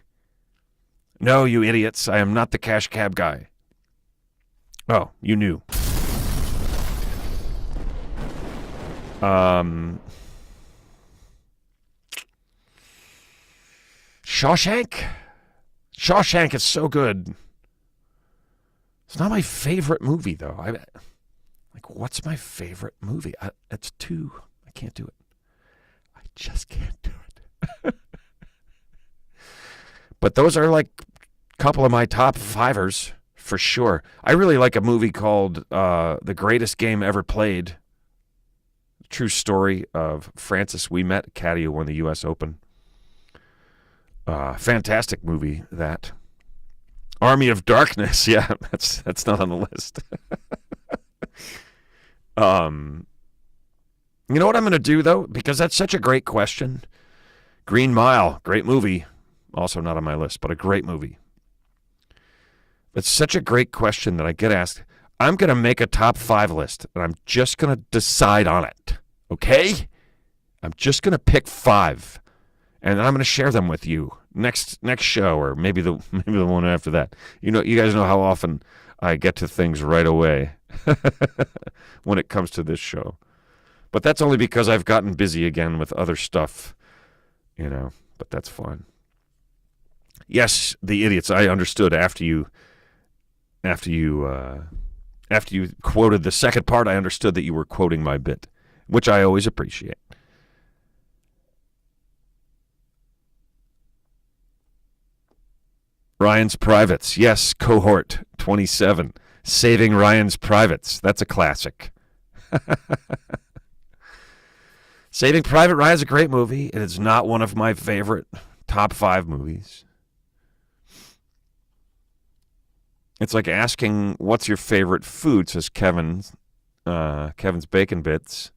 No, you idiots, I am not the cash cab guy. Oh, you knew. Shawshank? Shawshank is so good. It's not my favorite movie, though. What's my favorite movie? It's two. I can't do it. I just can't do it. But those are like a couple of my top fivers, for sure. I really like a movie called The Greatest Game Ever Played. True story of Francis Ouimet, caddy who won the U.S. Open. Fantastic movie, that. Army of Darkness, yeah, that's not on the list. You know what I'm going to do, though? Because that's such a great question. Green Mile, great movie. Also not on my list, but a great movie. It's such a great question that I get asked. I'm going to make a top 5 list, and I'm just going to decide on it. Okay? I'm just going to pick 5, and then I'm going to share them with you next show, or maybe the one after that. You guys know how often I get to things right away when it comes to this show. But that's only because I've gotten busy again with other stuff, but that's fine. Yes, the idiots, I understood after you quoted the second part, I understood that you were quoting my bit, which I always appreciate. Ryan's Privates. Yes, cohort 27. Saving Ryan's Privates. That's a classic. Saving Private Ryan's a great movie. It is not one of my favorite top 5 movies. It's like asking, what's your favorite food, says Kevin's Bacon Bits.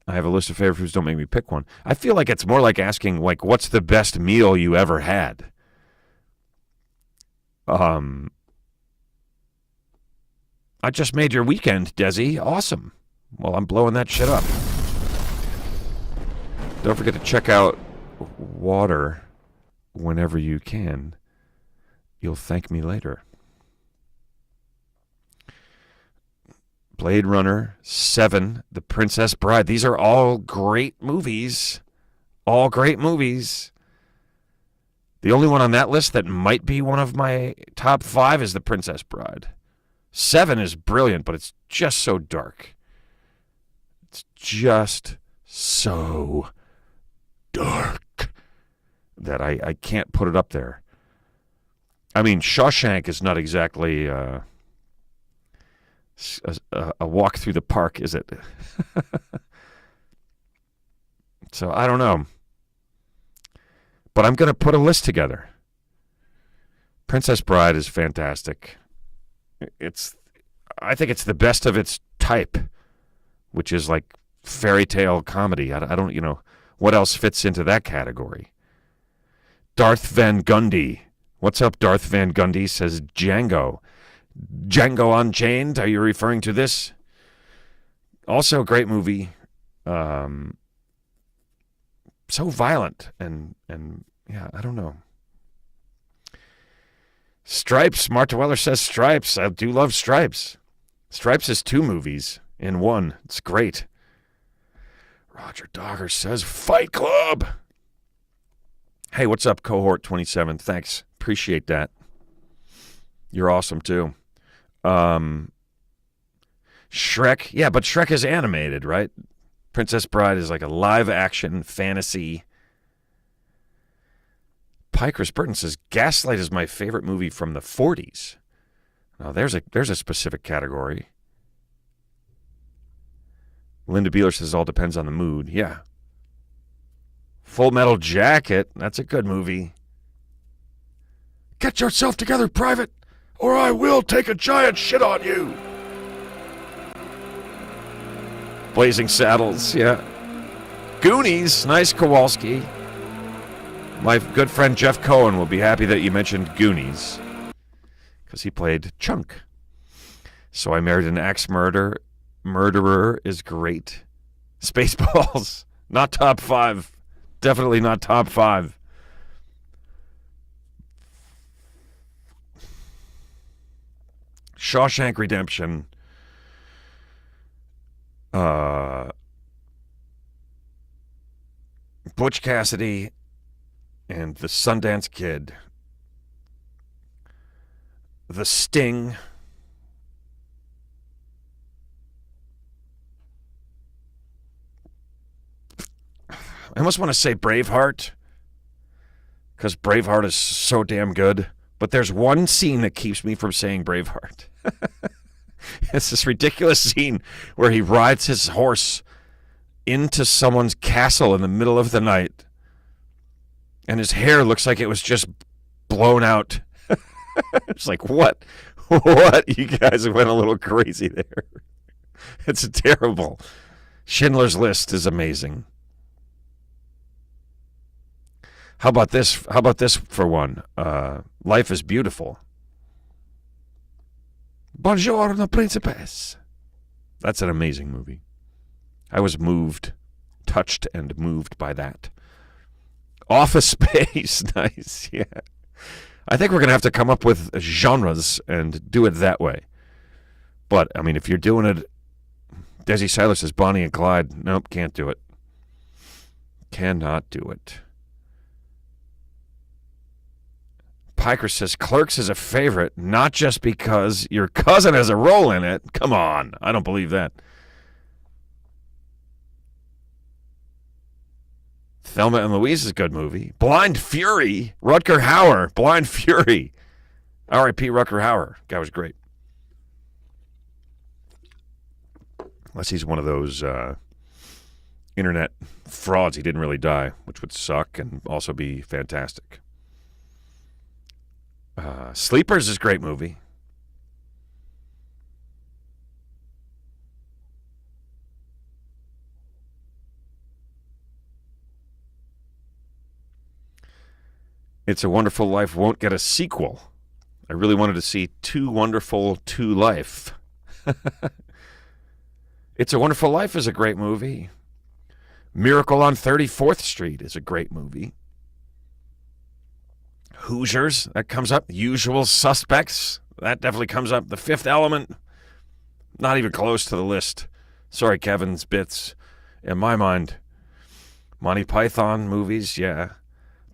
I have a list of favorite foods, don't make me pick one. I feel like it's more like asking, what's the best meal you ever had? I just made your weekend, Desi. Awesome. Well, I'm blowing that shit up. Don't forget to check out Water whenever you can. You'll thank me later. Blade Runner, 7, The Princess Bride. These are all great movies. All great movies. The only one on that list that might be one of my top 5 is The Princess Bride. 7 is brilliant, but it's just so dark. It's just so dark that I can't put it up there. I mean, Shawshank is not exactly a walk through the park, is it? So I don't know. But I'm going to put a list together. Princess Bride is fantastic. I think it's the best of its type, which is like fairy tale comedy. I don't, what else fits into that category? Darth Van Gundy. What's up, Darth Van Gundy, says Django. Django Unchained, are you referring to this? Also a great movie. So violent and yeah, I don't know. Stripes, Mark Dweller says Stripes. I do love Stripes. Stripes is 2 movies in one. It's great. Roger Dogger says Fight Club. Hey, what's up, Cohort 27? Thanks. Appreciate that. You're awesome, too. Shrek. Yeah, but Shrek is animated, right? Princess Bride is like a live-action fantasy. Chris Burton says Gaslight is my favorite movie from the 40s. Now, there's a specific category. Linda Beeler says all depends on the mood. Yeah. Full Metal Jacket. That's a good movie. Get yourself together, Private, or I will take a giant shit on you. Blazing Saddles, yeah. Goonies. Nice, Kowalski. My good friend Jeff Cohen will be happy that you mentioned Goonies, because he played Chunk. So I Married an Axe Murderer is great. Spaceballs, not top 5. Definitely not top 5. Shawshank Redemption. Butch Cassidy and the Sundance Kid. The Sting. I almost want to say Braveheart, because Braveheart is so damn good. But there's one scene that keeps me from saying Braveheart. It's this ridiculous scene where he rides his horse into someone's castle in the middle of the night, and his hair looks like it was just blown out. It's like, what? What? You guys went a little crazy there. It's terrible. Schindler's List is amazing. How about this? How about this for one? Life is Beautiful. Buongiorno, Principess. That's an amazing movie. I was touched and moved by that. Office Space. Nice, yeah. I think we're going to have to come up with genres and do it that way. But, I mean, if you're doing it, Desi Siler says Bonnie and Clyde. Nope, can't do it. Cannot do it. Piker says Clerks is a favorite, not just because your cousin has a role in it. Come on, I don't believe that. Thelma and Louise is a good movie. Blind Fury, Rutger Hauer, Blind Fury. R.I.P. Rutger Hauer. Guy was great. Unless he's one of those internet frauds. He didn't really die, which would suck and also be fantastic. Sleepers is a great movie. It's a Wonderful Life won't get a sequel. I really wanted to see Too Wonderful to Life. It's a Wonderful Life is a great movie. Miracle on 34th Street is a great movie. Hoosiers, that comes up. Usual Suspects, that definitely comes up. The Fifth Element, not even close to the list. Sorry, Kevin's bits. In my mind, Monty Python movies, yeah.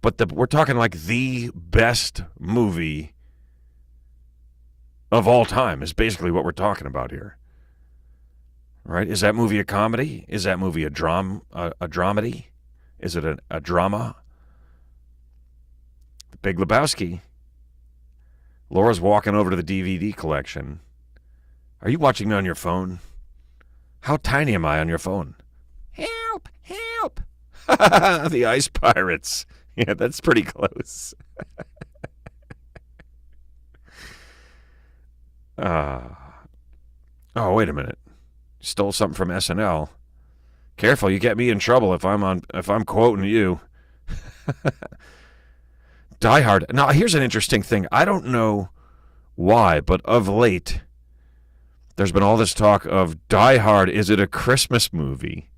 But we're talking like the best movie of all time is basically what we're talking about here. Right? Is that movie a comedy? Is that movie a dramedy? Is it a drama? The Big Lebowski. Laura's walking over to the DVD collection. Are you watching me on your phone? How tiny am I on your phone? Help! Help! The Ice Pirates. Yeah, that's pretty close. Oh, wait a minute. Stole something from SNL. Careful, you get me in trouble if I'm quoting you. Die Hard. Now, here's an interesting thing. I don't know why, but of late, there's been all this talk of Die Hard. Is it a Christmas movie?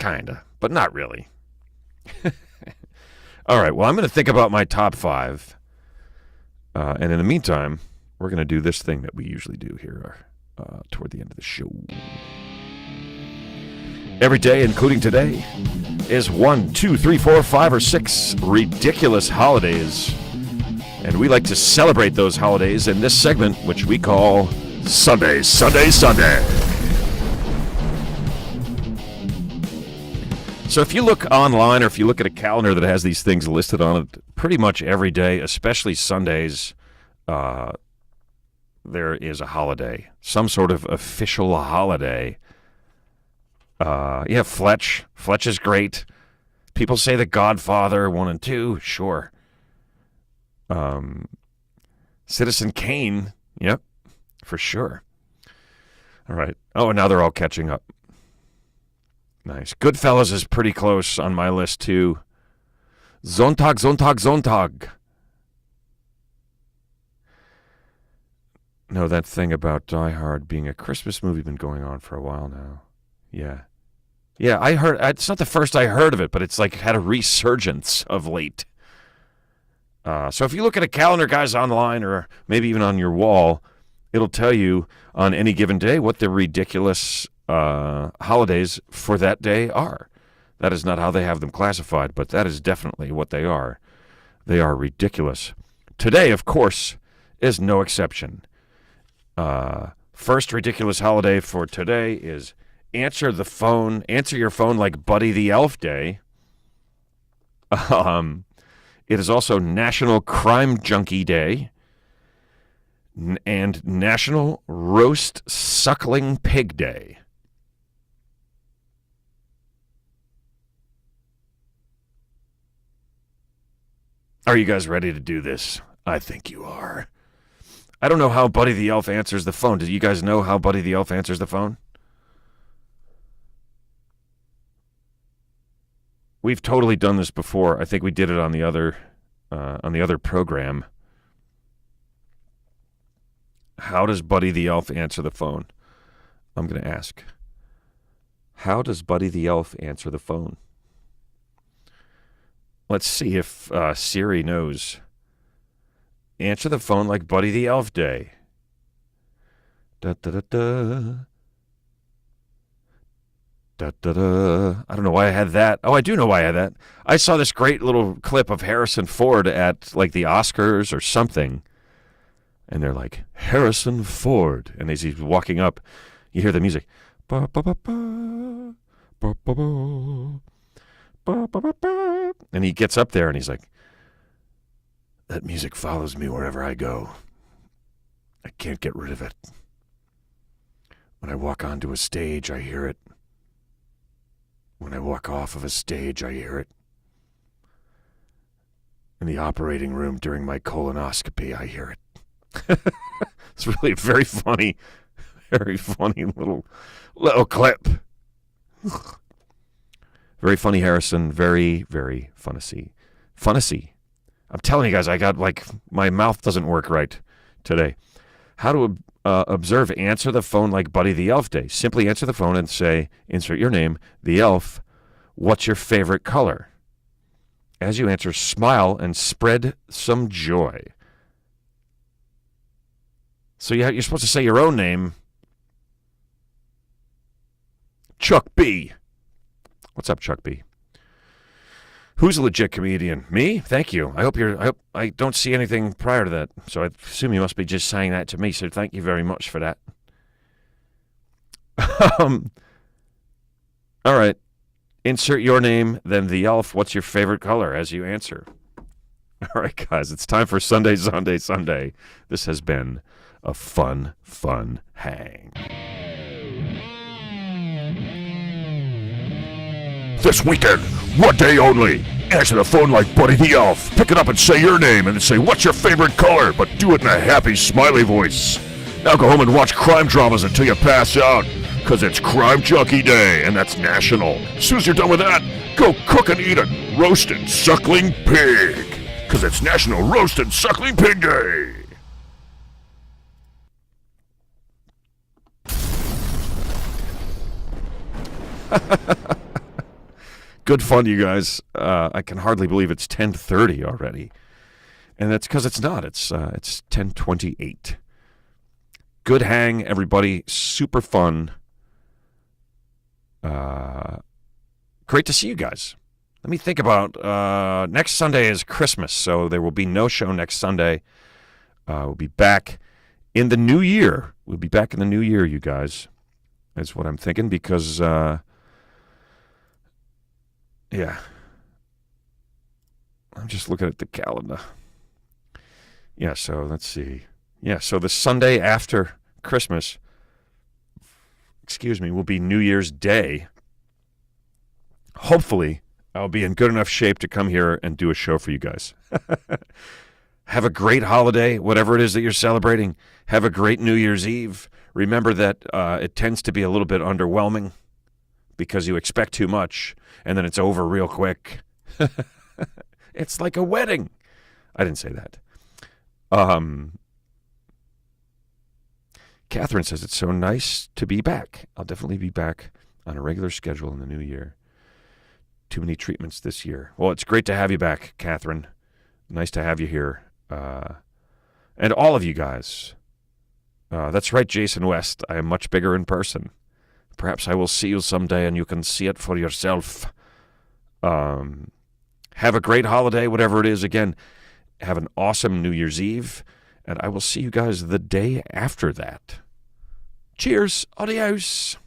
Kinda, but not really. All right, well, I'm going to think about my top 5. And in the meantime, we're going to do this thing that we usually do here toward the end of the show. Every day, including today, is 1, 2, 3, 4, 5, or 6 ridiculous holidays. And we like to celebrate those holidays in this segment, which we call Sunday, Sunday, Sunday. So if you look online or if you look at a calendar that has these things listed on it, pretty much every day, especially Sundays, there is a holiday, some sort of official holiday. Yeah, Fletch. Fletch is great. People say The Godfather 1 and 2, sure. Citizen Kane, yep, for sure. All right. Oh, and now they're all catching up. Nice. Goodfellas is pretty close on my list, too. Sonntag, Sonntag, Sonntag. No, that thing about Die Hard being a Christmas movie been going on for a while now. Yeah. Yeah, I heard, it's not the first I heard of it, but it's like had a resurgence of late. So if you look at a calendar, guys, online or maybe even on your wall, it'll tell you on any given day what the ridiculous holidays for that day are. That is not how they have them classified, but that is definitely what they are. They are ridiculous. Today, of course, is no exception. First ridiculous holiday for today is answer your phone like Buddy the Elf Day. It is also National Crime Junkie Day and National Roast Suckling Pig Day. Are you guys ready to do this? I think you are. I don't know how Buddy the Elf answers the phone. Do you guys know how Buddy the Elf answers the phone? We've totally done this before. I think we did it on the other program. How does Buddy the Elf answer the phone? I'm going to ask. How does Buddy the Elf answer the phone? Let's see if Siri knows. Answer the phone like Buddy the Elf Day. Da da da da. Da, da, da. I don't know why I had that. Oh, I do know why I had that. I saw this great little clip of Harrison Ford at like the Oscars or something. And they're like, Harrison Ford. And as he's walking up, you hear the music. Ba, ba, ba, ba, ba, ba, ba, ba, ba, ba, ba. And he gets up there and he's like, that music follows me wherever I go. I can't get rid of it. When I walk onto a stage, I hear it. When I walk off of a stage, I hear it. In the operating room during my colonoscopy, I hear it. It's really very funny little clip. Very funny, Harrison. Very, very funny. I'm telling you guys, I got my mouth doesn't work right today. How to answer the phone like Buddy the Elf Day. Simply answer the phone and say, insert your name, the elf, what's your favorite color? As you answer, smile and spread some joy. So you're supposed to say your own name. Chuck B. What's up, Chuck B? Who's a legit comedian? Me? Thank you. I hope I don't see anything prior to that. So I assume you must be just saying that to me. So thank you very much for that. All right. Insert your name, then the elf. What's your favorite color as you answer? All right, guys. It's time for Sunday. This has been a fun hang. This weekend, one day only. Answer the phone like Buddy the Elf. Pick it up and say your name and then say, what's your favorite color? But do it in a happy, smiley voice. Now go home and watch crime dramas until you pass out. Because it's Crime Junkie Day, and that's national. As soon as you're done with that, go cook and eat a roasted suckling pig. Because it's National Roasted Suckling Pig Day. Good fun, you guys. I can hardly believe it's 10:30 already. And that's because it's not. It's 10:28. Good hang, everybody. Super fun. Great to see you guys. Let me think about next Sunday is Christmas, so there will be no show next Sunday. We'll be back in the new year. We'll be back in the new year, you guys. That's what I'm thinking because, yeah. I'm just looking at the calendar. Yeah, so let's see. Yeah, so the Sunday after Christmas, will be New Year's Day. Hopefully, I'll be in good enough shape to come here and do a show for you guys. Have a great holiday, whatever it is that you're celebrating. Have a great New Year's Eve. Remember that it tends to be a little bit underwhelming because you expect too much and then it's over real quick. It's like a wedding. I didn't say that. Catherine says, it's so nice to be back. I'll definitely be back on a regular schedule in the new year. Too many treatments this year. Well, it's great to have you back, Catherine. Nice to have you here. And all of you guys. That's right, Jason West. I am much bigger in person. Perhaps I will see you someday and you can see it for yourself. Have a great holiday, whatever it is. Again, have an awesome New Year's Eve. And I will see you guys the day after that. Cheers. Adios.